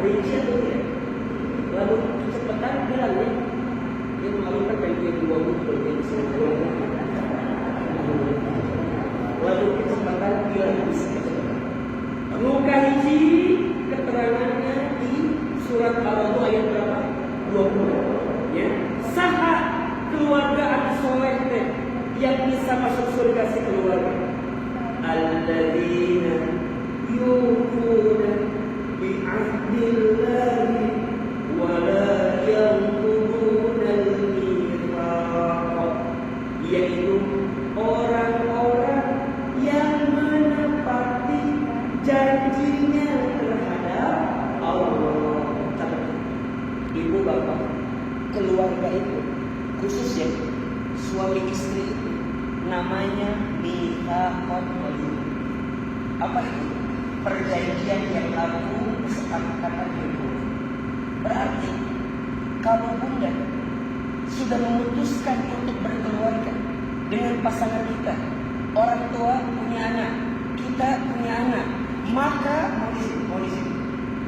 Rinci atau tidak? Lalu kecepatan bilang ya. Dia malu kan pengen 2 bulan yang semua. Lalu kecepatan bilang bisa kecepatan. Muka hiji keterangannya di surat Al-Rahman ayat berapa? 20. Ya. Saha keluarga as-soleh yang bisa masuk surga si keluarga. Alladzina yu'minuna bi ahdillahi wa la yanquduna al-mitsaq, yaitu orang-orang yang menepati janjinya terhadap Allah. Ibu bapak, keluarga itu khusus ya, suami istri itu namanya mitsaqul qalbi. Apa itu? Perjanjian yang laku kesepakatan hidup. Berarti kalau bunda sudah memutuskan untuk berkeluarga dengan pasangan kita, orang tua punya anak, kita punya anak, maka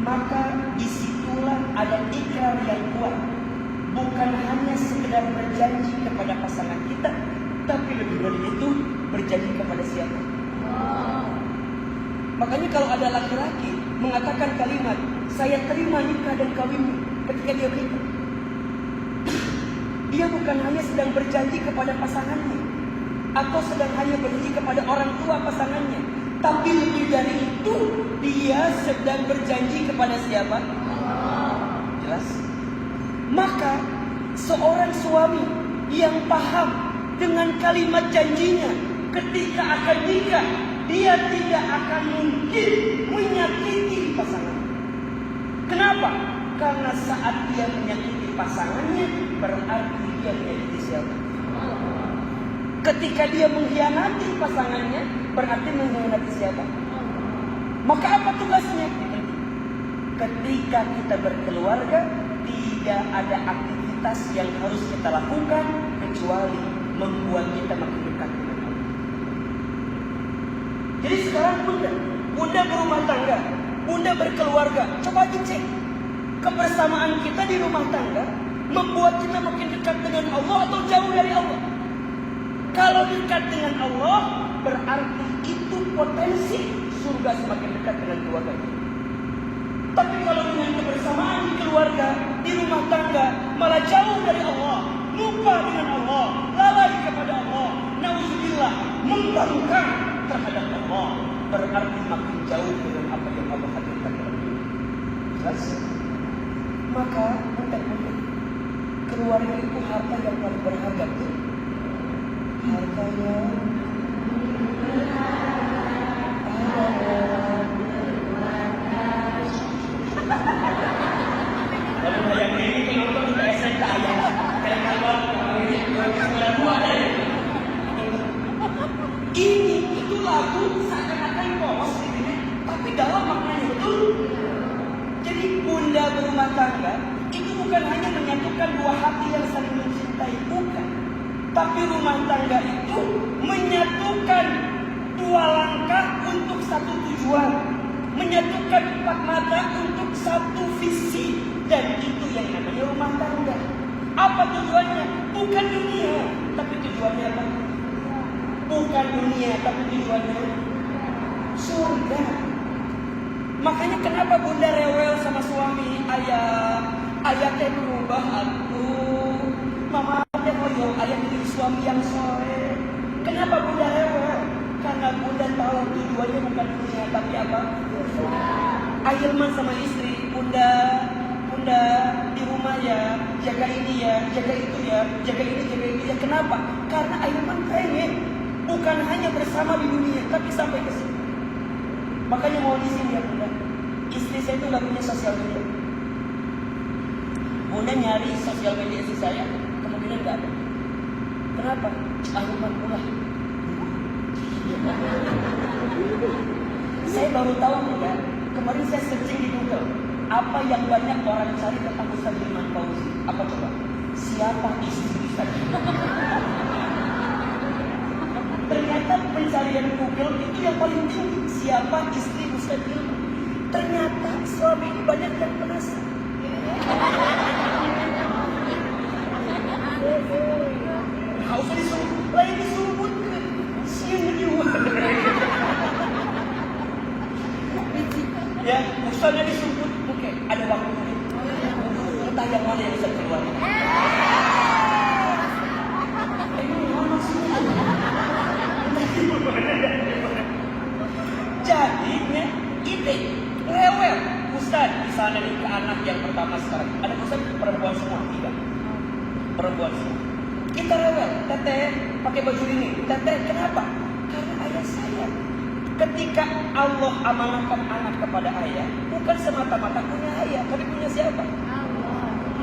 maka disitulah ada ikrar yang kuat. Bukan hanya sekedar berjanji kepada pasangan kita, tapi lebih dari itu berjanji kepada siapa? Makanya kalau ada laki-laki mengatakan kalimat, saya terima nikah dan kawin ketika dia menikah, dia bukan hanya sedang berjanji kepada pasangannya, atau sedang hanya berjanji kepada orang tua pasangannya, tapi lebih dari itu dia sedang berjanji kepada siapa? Jelas? Maka seorang suami yang paham dengan kalimat janjinya ketika akan nikah, dia tidak akan mungkin menyakiti pasangan. Kenapa? Karena saat dia menyakiti pasangannya, berarti dia menyakiti siapa? Ketika dia mengkhianati pasangannya, berarti mengkhianati siapa? Maka apa tugasnya? Ketika kita berkeluarga, tidak ada aktivitas yang harus kita lakukan kecuali membuat kita makin dekat dengan Allah. Jadi sekarang bunda berumah tangga, bunda berkeluarga. Coba dicek kebersamaan kita di rumah tangga membuat kita makin dekat dengan Allah atau jauh dari Allah. Kalau dekat dengan Allah, berarti itu potensi surga semakin dekat dengan keluarga. Tapi kalau dengan kebersamaan di keluarga, di rumah tangga, malah jauh dari Allah, lupa dengan Allah, lalai kepada Allah, nauzubillah, membangkang terhadap Allah, berarti makin jauh dengan apa yang Allah hadirkan dalam hidup. Jelas? Maka benar-benar keluarga itu harta yang paling berharga. Hartanya kalau yang ini penonton udah SMK ya, kalau ini itu lagu seakan-akan polos gitu, tapi dalam maknanya betul. Jadi bunda berumah tangga itu bukan hanya menyatukan dua hati yang saling mencintai, bukan. Tapi rumah tangga itu menyatukan dua langkah untuk satu tujuan, menyatukan empat mata untuk satu visi, dan itu yang namanya rumah tangga. Apa tujuannya? Bukan dunia, tapi tujuannya apa? Bukan dunia, tapi tujuannya surga. Makanya kenapa bunda rewel sama suami? Ayah teh berubah atuh. Mama teh hoyong ayah jadi suami yang soleh. Kenapa bunda rewel? Karena bunda tahu tujuannya bukan dunia, tapi apa? Ahilman sama istri, bunda di rumah ya, jaga ini ya, jaga itu ya, jaga ini ya. Kenapa? Karena Ahilman pengen bukan hanya bersama di dunia, tapi sampai ke sini. Makanya mau di sini ya bunda. Istri saya itu nggak punya sosial media. Bunda nyari sosial media istri saya, kemungkinan nggak ada. Kenapa? Ahilman pulang. Saya baru tahu bunda. Kemarin saya searching di Google, apa yang banyak orang cari tentang Ustaz Hilman Fauzi? Apa coba? Siapa istri Ustaz Hilman? Ternyata pencarian Google itu yang paling tinggi. Siapa istri Ustaz Hilman? Ternyata suami ini banyak yang penasaran. Nggak usah disuruh, lain disebut siang kedua. Ya, Ustaznya disebut, oke, ada waktunya. Entah yang mana yang bisa keluar. Jadinya ide rewel. Ustaz, misalnya nih ke anak yang pertama sekarang, ada Ustaz perempuan semua, tidak? Perempuan semua. Kita rewel, teteh pakai baju ini. Teteh kenapa? Karena ayah saya. Ketika Allah amanahkan anak kepada ayah, bukan semata-mata punya ayah, tapi punya siapa?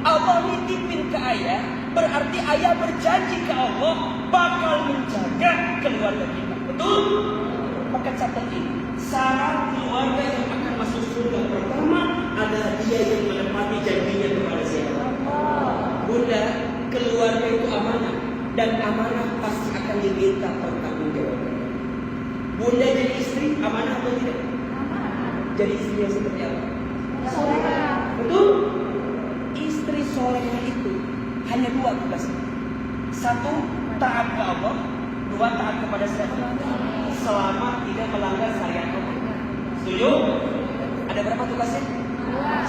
Allah nitipin ke ayah, berarti ayah berjanji ke Allah bakal menjaga keluarga kita. Betul? Maka catat ini, amanah pasti akan diminta pertanggungjawaban. Bunda jadi istri amanah atau tidak? Jadi istri yang seperti apa? Betul? Istri solehah itu hanya dua tugasnya. Satu, taat ke Allah. Dua, taat kepada siapa? Selama tidak melanggar syariat Allah. Setuju? Ada berapa tugasnya?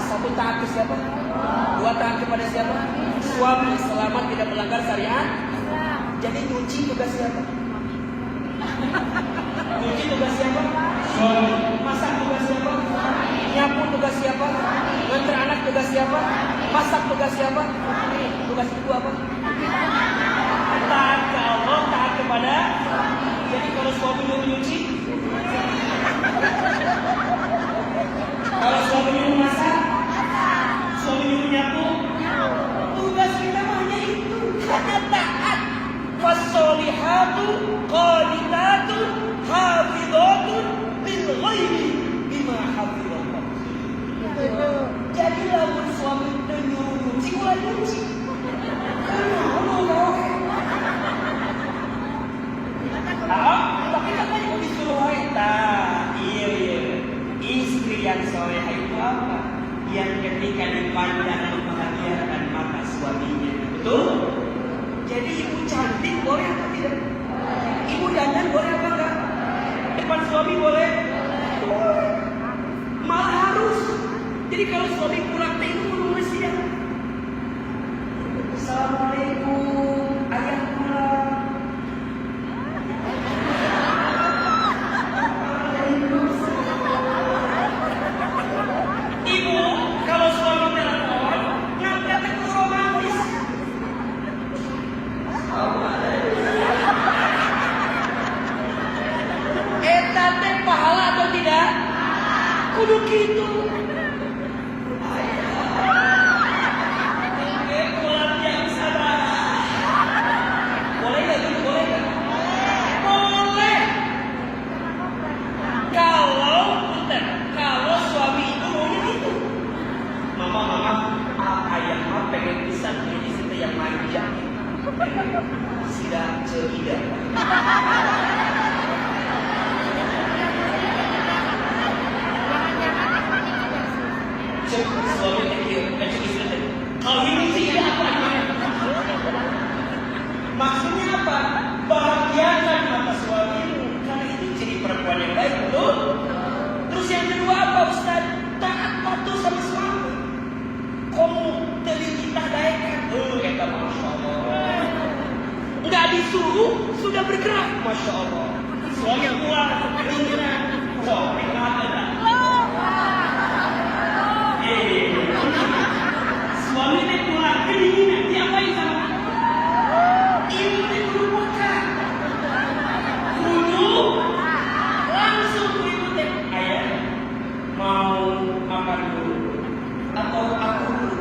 Satu, taat ke siapa? Dua, taat kepada siapa? Suami selama tidak melanggar syariat. Jadi nyuci tugas siapa? Nyuci tugas siapa? Suami. Masak tugas siapa? Nyapu tugas siapa? Ngantar anak tugas siapa? Masak tugas siapa? Tugas ibu apa? Taat ke Allah, taat kepada. Jadi kalau suami nyuruh nyuci, kalau suami nyuruh masak, suami nyuruh nyapu, tugas kita hanya itu, hanya taat. Fasolihatu qanitatun hafidhatun bil ghaibi bima hafidhallah. Jadi lamun suami nyuruh nyuci, ulah nyuci. Tapi katanya mau disuruh wanita. Iya. Istri yang solehah itu apa? Yang ketika dipandang membahagiakan mata suaminya. Betul? Jadi ibu cantik boleh atau tidak? Ibu dandan boleh apa enggak? Depan suami boleh? Boleh. Malah harus. Jadi kalau suami pulang itu perlu siang. Assalamualaikum, ayah pulang. Ibu, kalau suami telepon, ngangkat itu romantis. Eta teh pahala atau tidak? Kudu gitu. Tidak tidak. Suami kalau ini sih apa? Maksudnya apa? Bahagiakan mata suamimu karena itu jadi perempuan yang baik, betul? Terus yang kedua apa, Ustaz? Taat patuh sama suami. Kamu teliti daekan. Kata Masya Allah. Nggak disuruh sudah bergerak, Masya Allah. Suami pulang kedinginan, suami ada. Suami ini pulang kedinginan, diapain sama? Ibu ini perlu makan. Kudu langsung ke ibu teh. Ayah mau makan dulu atau aku dulu?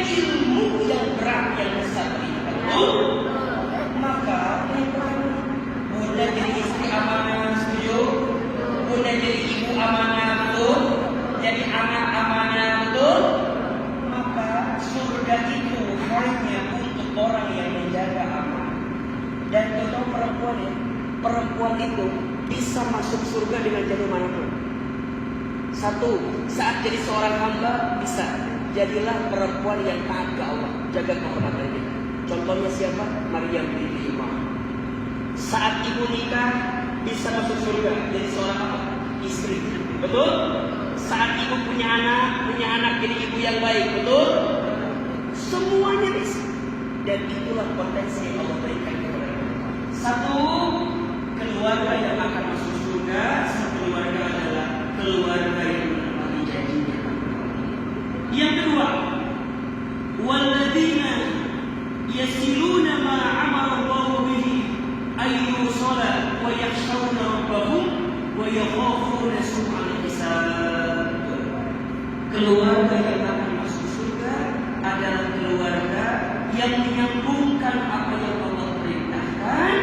Ilmu yang berat yang besar itu, maka Bunda jadi istri amanah, setuju? Bunda jadi ibu amanah, betul? Jadi anak amanah, betul? Maka surga itu hanya untuk orang yang menjaga amanah. Dan kalau perempuan itu bisa masuk surga dengan jalur manapun. Satu, saat jadi seorang hamba bisa. Jadilah perempuan yang taat ke Allah, jaga kehormatan dia. Contohnya siapa? Maryam binti Imran. Saat ibu nikah bisa masuk surga, jadi seorang apa? Istri. Betul? Saat ibu punya anak jadi ibu yang baik, betul? Semuanya bisa. Dan itulah potensi yang Allah berikan kepada kita. Satu, keluarga yang akan masuk surga. Satu keluarga adalah keluarga yang menepati janjinya. Yang kedua, walladzina yasiluna ma amara Allah bihi ayyusala wa yakhshawna rabbahum wa yakhafuna su'al hisab. Keluarga yang akan masuk surga adalah keluarga yang menyambungkan apa yang Allah perintahkan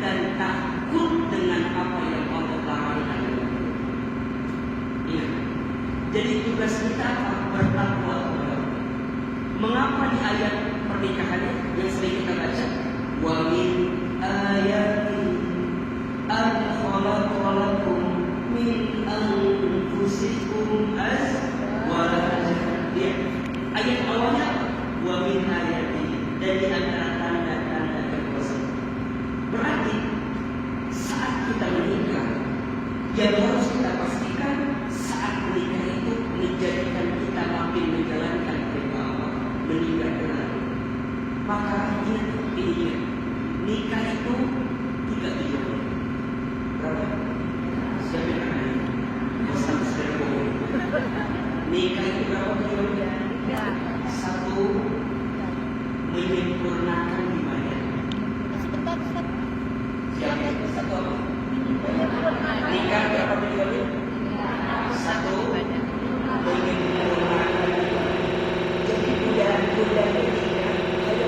dan takut dengan apa yang Allah larang. Ingat, jadi tugas kita bertakwa kepada Allah. Mengapa di ayat pernikahannya yang sering kita baca? Wa min ayati an khalaqalakum min anfusikum azwajan. Ya, ayat awalnya wa min ayati, dan di antara tanda-tanda kekuasaan. Berarti saat kita menikah, yang harus kita pastikan saat menikah itu menjadikan kita makin menjalankan perintah Allah, meninggalkan. Maka ingat ini, nikah itu 3 tujuan. Berapa? Siapa yang akan ini? Satu sudah bohong. Nikah itu berapa tujuannya? 1, menyempurnakan ibadah. Siapa? 1 apa? Nikah berapa tujuannya? 1, menyempurnakan. Jadi bulan-bulan nikah hanya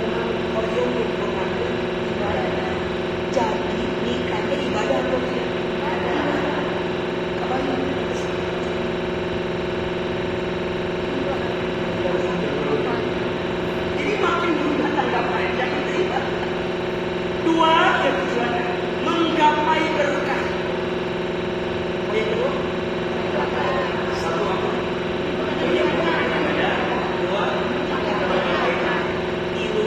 mau menyempurnakan ibadah. Jadi nikahnya ibadah atau tidak? Kabarnya? Jadi makin berubah tanggapan, jangan terima. 2, yang tujuannya menggapai berkah. Yang kedua, 1 apa? Menyempurnakan ibadah. 2, itu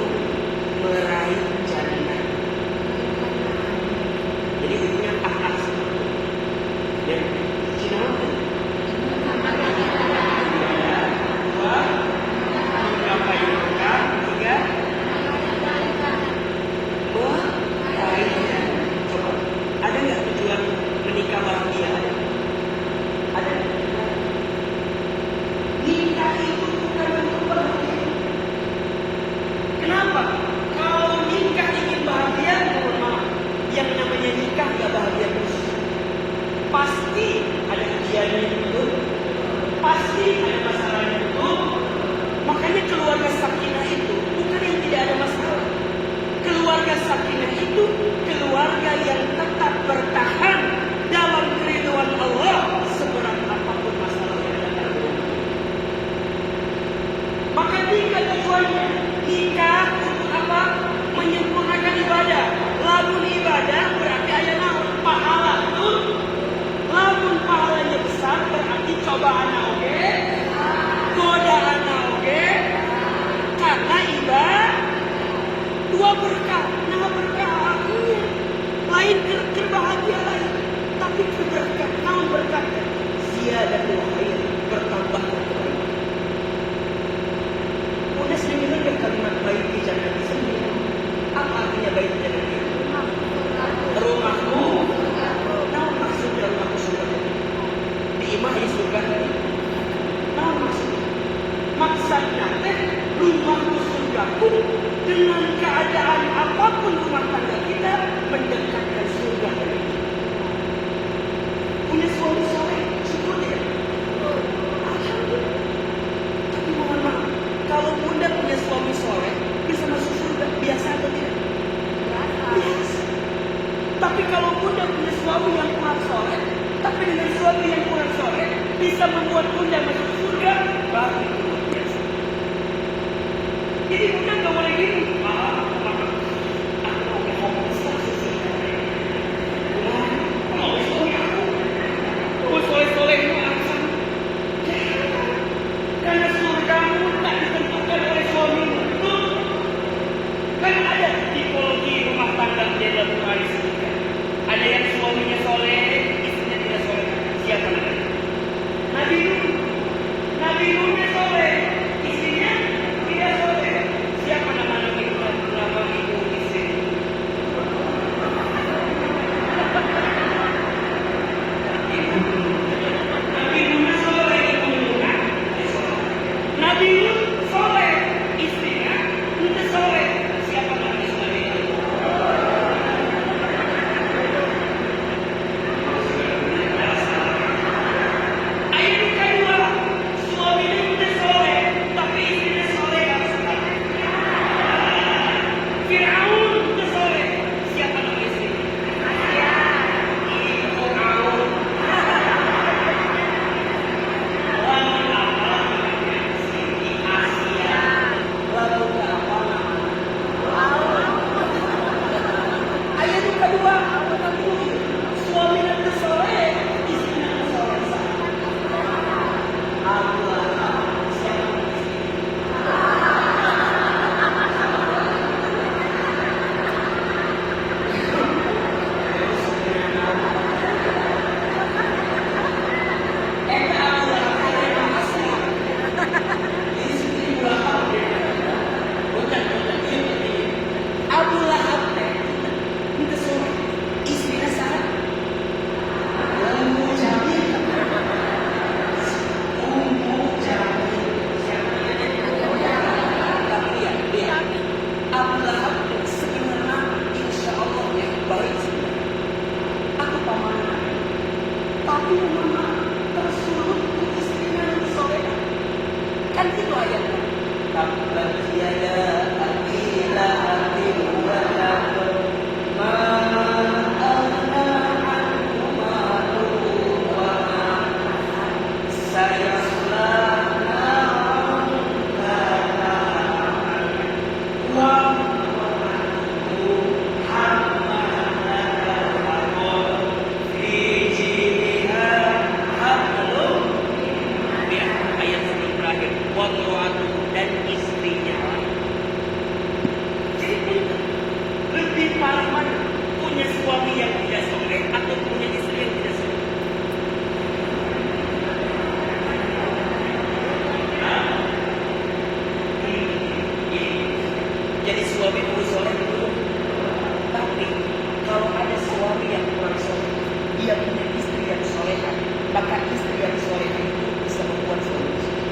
meraih jannah. Jadi ujungnya akhlak. Ya, Cina apa? Ibadah. 2, menggapai berkah. 3, meraih jannah. Coba, ada nggak tujuan menikah bahagia? Ada? Nikah itu bukan untuk bahagia. Kenapa? Kalau nikah ingin bahagia, mohon maaf, yang namanya nikah nggak bahagia terus. Pasti ada ujiannya itu, pasti ada masalahnya itu. Makanya keluarga sakinah itu bukan yang tidak ada masalah. Keluarga sakinah itu keluarga yang tetap bertahan dalam keridhaan Allah seberat apapun masalah yang datang. Maka nikah tujuannya, nikah untuk apa? Menyempurnakan ibadah. Lamun ibadah berarti ada naon pahala itu. Lamun pahalanya besar berarti cobaan oke, godaan oke, karena ibadah. 2 berkah, nah berkah ini lain berbahagia lain, tapi keberkah, namun berkahnya ziyadatul khair, bertambah kebaikan. Udah sering dengar kalimat baik di jannah sendiri. Apa artinya baik di jannah? Rumahmu. Nah maksudnya rumahku surga. Diimahi surga. Nah maksudnya maksudnya rumahku surgaku dengan keadaan apapun rumah tangga kita mendekatkan surga dari kita. Punya suami soleh, syukur tidak? Alhamdulillah. Tapi mohon maaf, kalau bunda punya suami soleh bisa masuk surga, biasa atau tidak? Biasa. Tapi kalau bunda punya suami yang kurang soleh, tapi dengan suami yang kurang soleh bisa membuat bunda masuk surga, baru itu luar biasa. Jadi bunda nggak boleh gini. Soleh-soleh itu alasan. Karena surgamu tak ditentukan oleh suamimu. Betul? Kan ada tipologi rumah tangga di dalam Quran disebutkan. Ada yang suaminya soleh, istrinya tidak soleh. Siapa namanya? Nabi Nuh. Nabi Nuhnya soleh, istrinya tidak soleh. Siapa nama Nabi Nuh? Tapi mama tersulut ke istrinya yang disolekan. Kan itu ayatnya. Tabbat yada abi lahabin wa tab ma aghna anhu maluhu wa ma sayasla naran dzata wa imra'atuhu hamalatal hatab fi jidha hablum. Ya, ayat sebelum terakhir, wa imra'atuhu, dan istrinya. Jadi punten, lebih parah mana? Punya suami yang tidak soleh atau punya istri yang tidak soleh? Jadi suami harus soleh dulu. Tapi kalau ada suami yang kurang soleh, dia punya istri yang solehah, maka istri yang solehah itu bisa membuat suami soleh.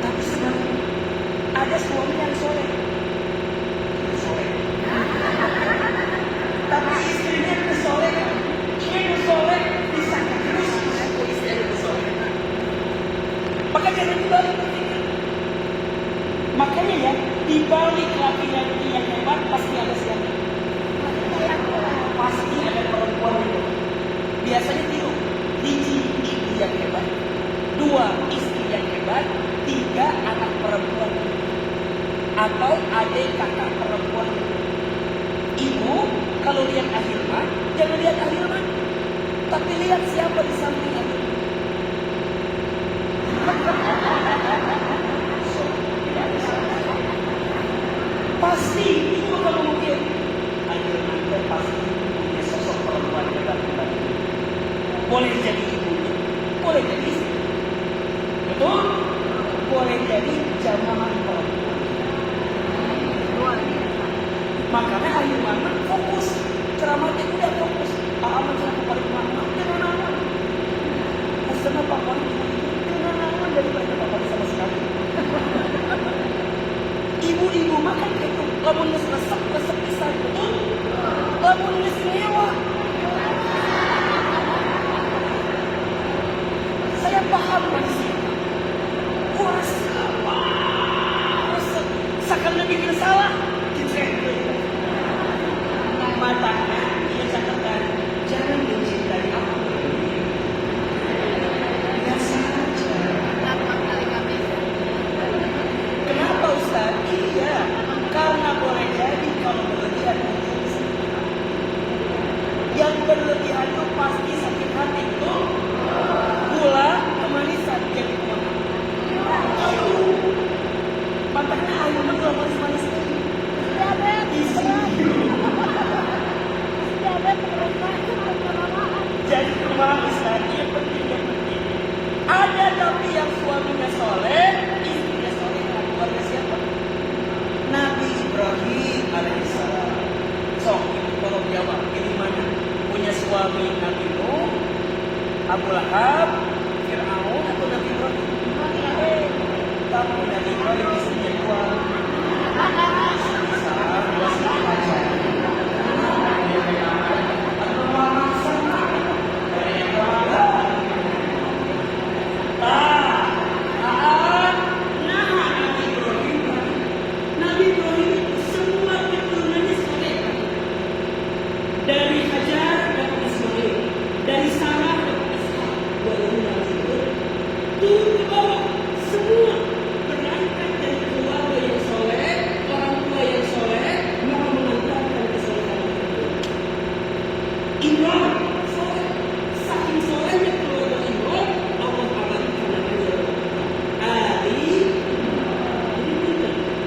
Tapi sebenarnya ada suami yang soleh, dia soleh. Tapi istrinya kesolehan, dia kesoleh bisa terus aku istrinya kesoleh. Maka jangan dibalik berpikir. Makanya ya, di balik laki-laki yang hebat pasti ada siapa? Pasti ada perempuan itu. Biasanya tiru, hiji ibu yang hebat, dua istri yang hebat, tiga anak perempuan atau adik kakak perempuan. Ibu kalau lihat Ahilman, jangan lihat Ahilman, tapi lihat siapa di samping Ahilman. Pasti itu kalau mungkin Ahilman pasti punya sosok perempuan hebat. Boleh jadi ibunya, boleh jadi istri, betul? Boleh jadi jamaah perempuan. Luar biasa. Makanya Ahilman fokus ceramahnya udah fokus. Aman saya kepada mama dengan aman. Karena papa dengan aman dari banyak papa sama sekali. Ibu-ibu makan itu, lamun geus resep pisan, betul? Lamun geus nyewa. Saya paham manusia. Kuasa apa? Sakana bikin salah, dicek. Matanya dia catatan, jangan mencintai aku. Biasa aja. Kenapa Ustaz? Iya, karena boleh jadi kalau berlebihan itu yang berlebihan itu pasti sakit hati itu gula kemanisan jadi kemana? Ayo, matanya ayo menjual manis-manis ini. Jadi kemana Ustaz? Yang penting. Ada tapi yang suaminya soleh, istrinya soleh, keluarga siapa? Nabi Ibrahim alaihissalam. Sok, tolong jawab, ini mana? Punya suami Nabi Nuh, Abu Lahab, Fir'aun atau Nabi Ibrahim? Tapi Nabi Ibrahim istrinya dua. Salah, dua saja. Nabi Ibrahim semua keturunannya soleh. Dari Hajar dapat Ismail, dari Sarah dapat Ishak, turun ke bawah semua berangkat dari keluarga yang soleh, orang tua yang soleh, maka mengantarkan kesolehan itu. Imran soleh, saking solehnya keluarga Imran, Allah abadikan namanya Ali.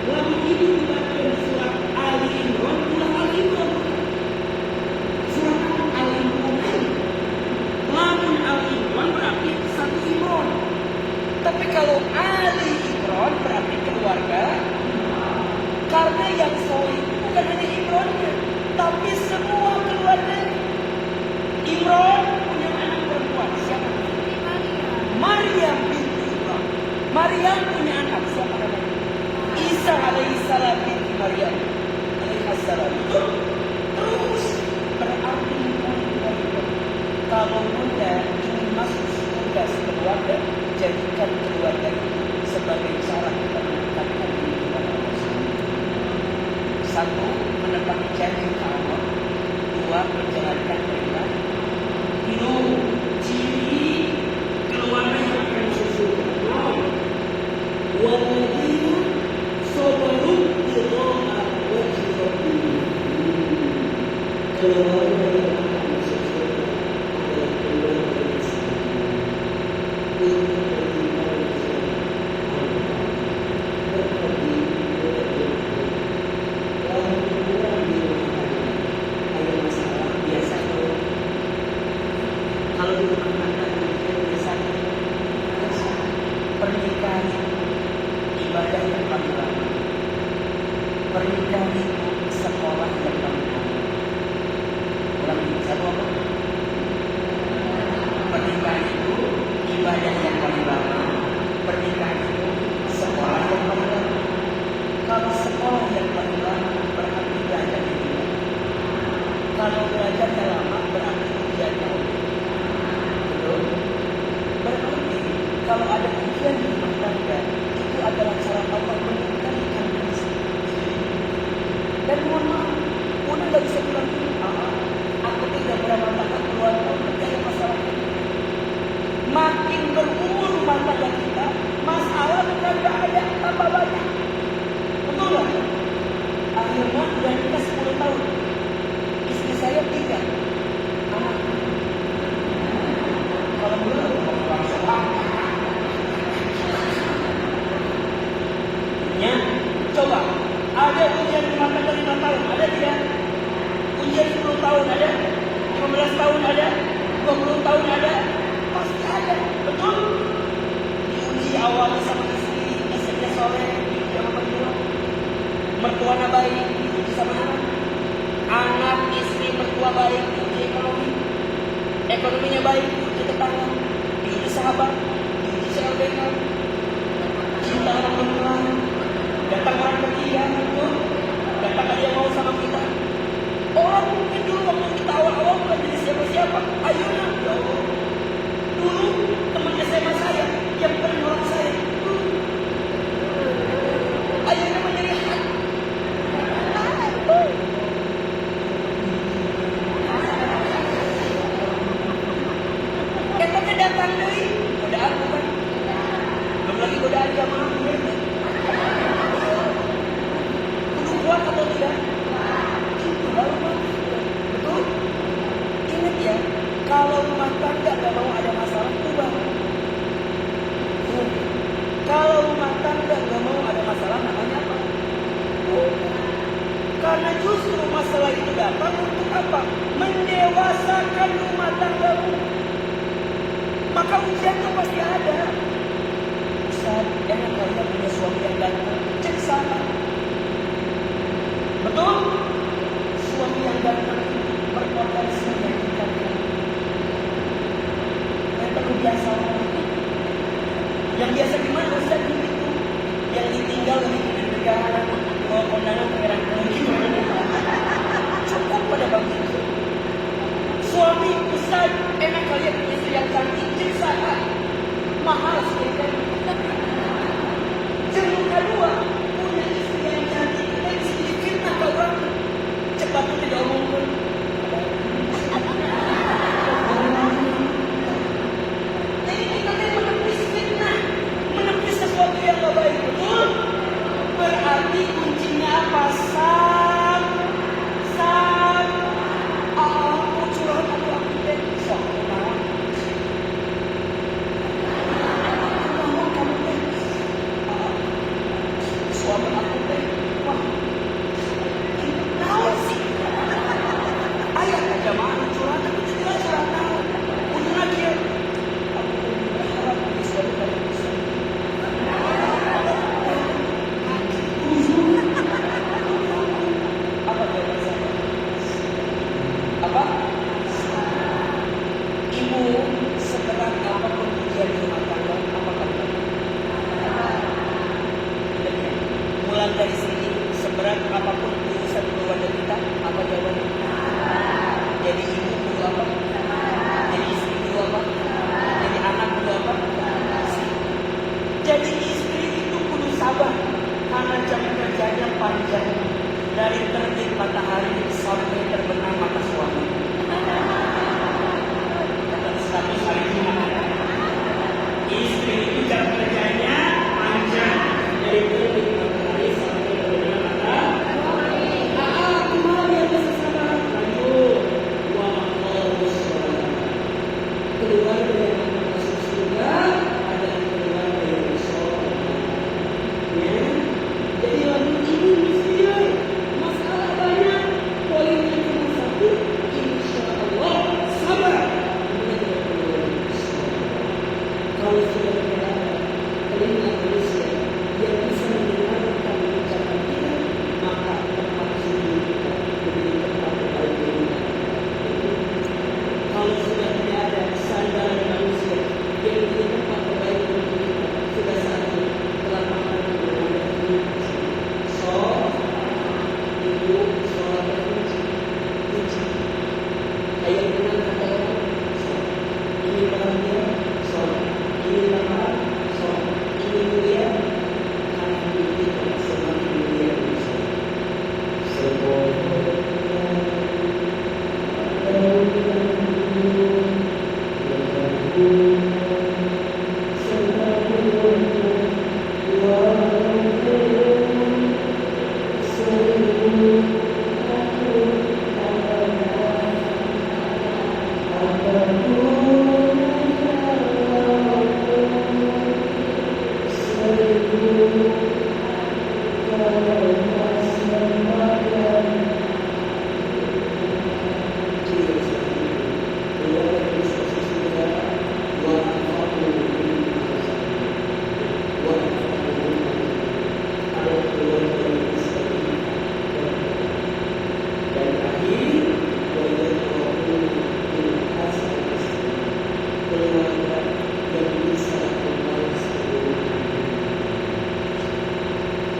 Lalu itu dibaca di surat Ali Imran, ulang Ali Imran. Surat Ali Imran. Lamun Ali Imran berarti satu Imran. Tapi Satu, menepati janji Allah. Dua, menjalankan perintah. Itu ciri keluarga yang akan surga. Walladzina sabaru ibtigha'a wajhi rabbihim. Keluarga yang akan masuk surga adalah keluarga yang sabar untuk beriman kepada Allah. Berbagi lalu kurang di rumah tangga. Ada masalah biasa kalau di rumah tangga biasa pernikahan ibadah yang paling lama. Pernikahan itu sekolah yang paling lama. Ulang satu apa? Pernikahan itu ibadah yang paling lama. Pernikahan itu sekolah yang paling lama. Kalau sekolah yang paling lama berarti belajarnya juga. Kalau belajarnya lama berarti ujiannya lama. Betul? Berarti kalau ada ujian di rumah tangga itu adalah cara Allah meningkatkan rezeki. Dan mohon maaf, udah nggak bisa bilang gini, aku tidak berapa tahun keluar tahun terjadi masalah ini. Makin berumur rumah tangga kita, masalah bukan nggak ada, tambah banyak. Betul nggak? Akhirnya udah nikah 10 tahun, istri saya 3 anak. Kalau belum ya, coba ada ujian rumah tangga 5 tahun, ada tidak? Ujian 10 tahun ada, 15 tahun ada, 20 tahun ada, pasti ada, betul? Diuji awalnya sama istri, istrinya soleh, diuji sama mertua, mertuanya baik, diuji sama anak, istri, mertua baik, diuji ekonomi, ekonominya baik, diuji tetangga, diuji sahabat, diuji CLBK, cinta orang tua. Datang orang ketiga, betul? Datang ada yang mau sama kita. Orang mungkin dulu waktu kita awal-awal bukan jadi siapa-siapa. Ayolah, ya Allah. Dulu teman SMA saya yang paling orang saya. Akhirnya menjadi hak. Katanya datang dari godaan bukan? Belum lagi godaan jamaah. Kuat atau tidak? Itu baru betul? Ingat ya, kalau rumah tangga gak mau ada masalah, ubah. Kalau rumah tangga gak mau ada masalah, namanya apa? Karena justru masalah itu datang untuk apa? Mendewasakan rumah tanggamu. Maka ujian itu pasti ada. Ustaz, enak kalian punya suami yang ganteng. Cek sana. Betul? Suami yang ganteng berpotensi menyakitkan. Yang perlu biasa. Yang biasa gimana Ustaz itu? Yang ditinggal di negara, bawa kondangan pengeran gimana? Cukup pada bang itu. Suami Ustaz, enak kalian punya istri yang cantik, cek mahal sekali. Yang kedua, punya istri yang cantik, dan sedikit atau orang cepat tidak umum. Jadi kita menepis fitnah, menepis sesuatu yang tak baik, betul? Berarti kuncinya apa? Aku curhat atau aku besok. Ayo tenang katakan, so. Ini bahagia, so. Ini lemah, so. Ini mulia, alhamdulillah semakin mulia so.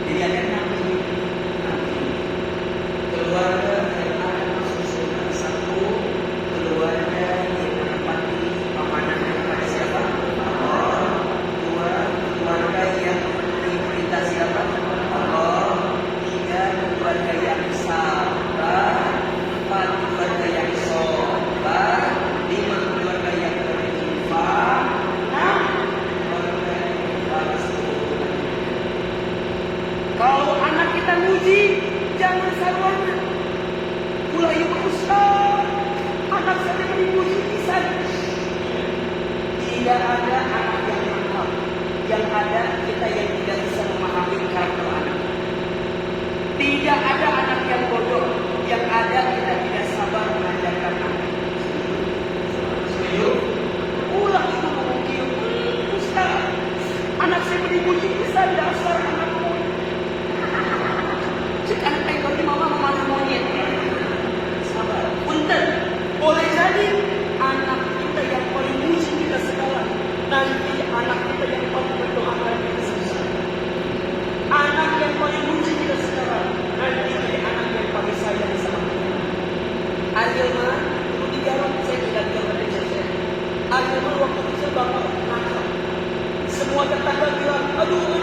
Jadi ada nanti keluarga yang akan masuk surga satu, keluarga yang menepati amanah kepada siapa? Allah. Dua, keluarga yang memenuhi perintah siapa? Allah. Tiga, keluarga yang sabar. Empat, keluarga yang sobar. Lima, keluarga yang berinfak. Enam, keluarga yang balas kebaikan. Kalau anak kita muji, jangan sarwana. Mulai Ustaz, anak saya memuji lisan. Tidak ada anak yang nakal. Yang ada kita yang tidak bisa memahami karakter anak. Tidak ada anak yang bodoh. Yang ada kita tidak sabar mengajarkan anak. Setuju? Ulang itu memuji. Ustaz, anak saya memuji lisan dasar anak muda. Sekarang tengok di mama memanah monyet. Sabar. Punten. Boleh jadi anak kita yang paling muji kita sekarang. Nanti anak kita yang paling berdoa kita susah. Anak yang paling muji kita sekarang. Nanti jadi anak yang paling sayang sama kita. Akhirnya, dulu digarap saya tidak digarap di saya. Akhirnya waktu itu saya bapak nakal. Semua tetangga bilang, aduh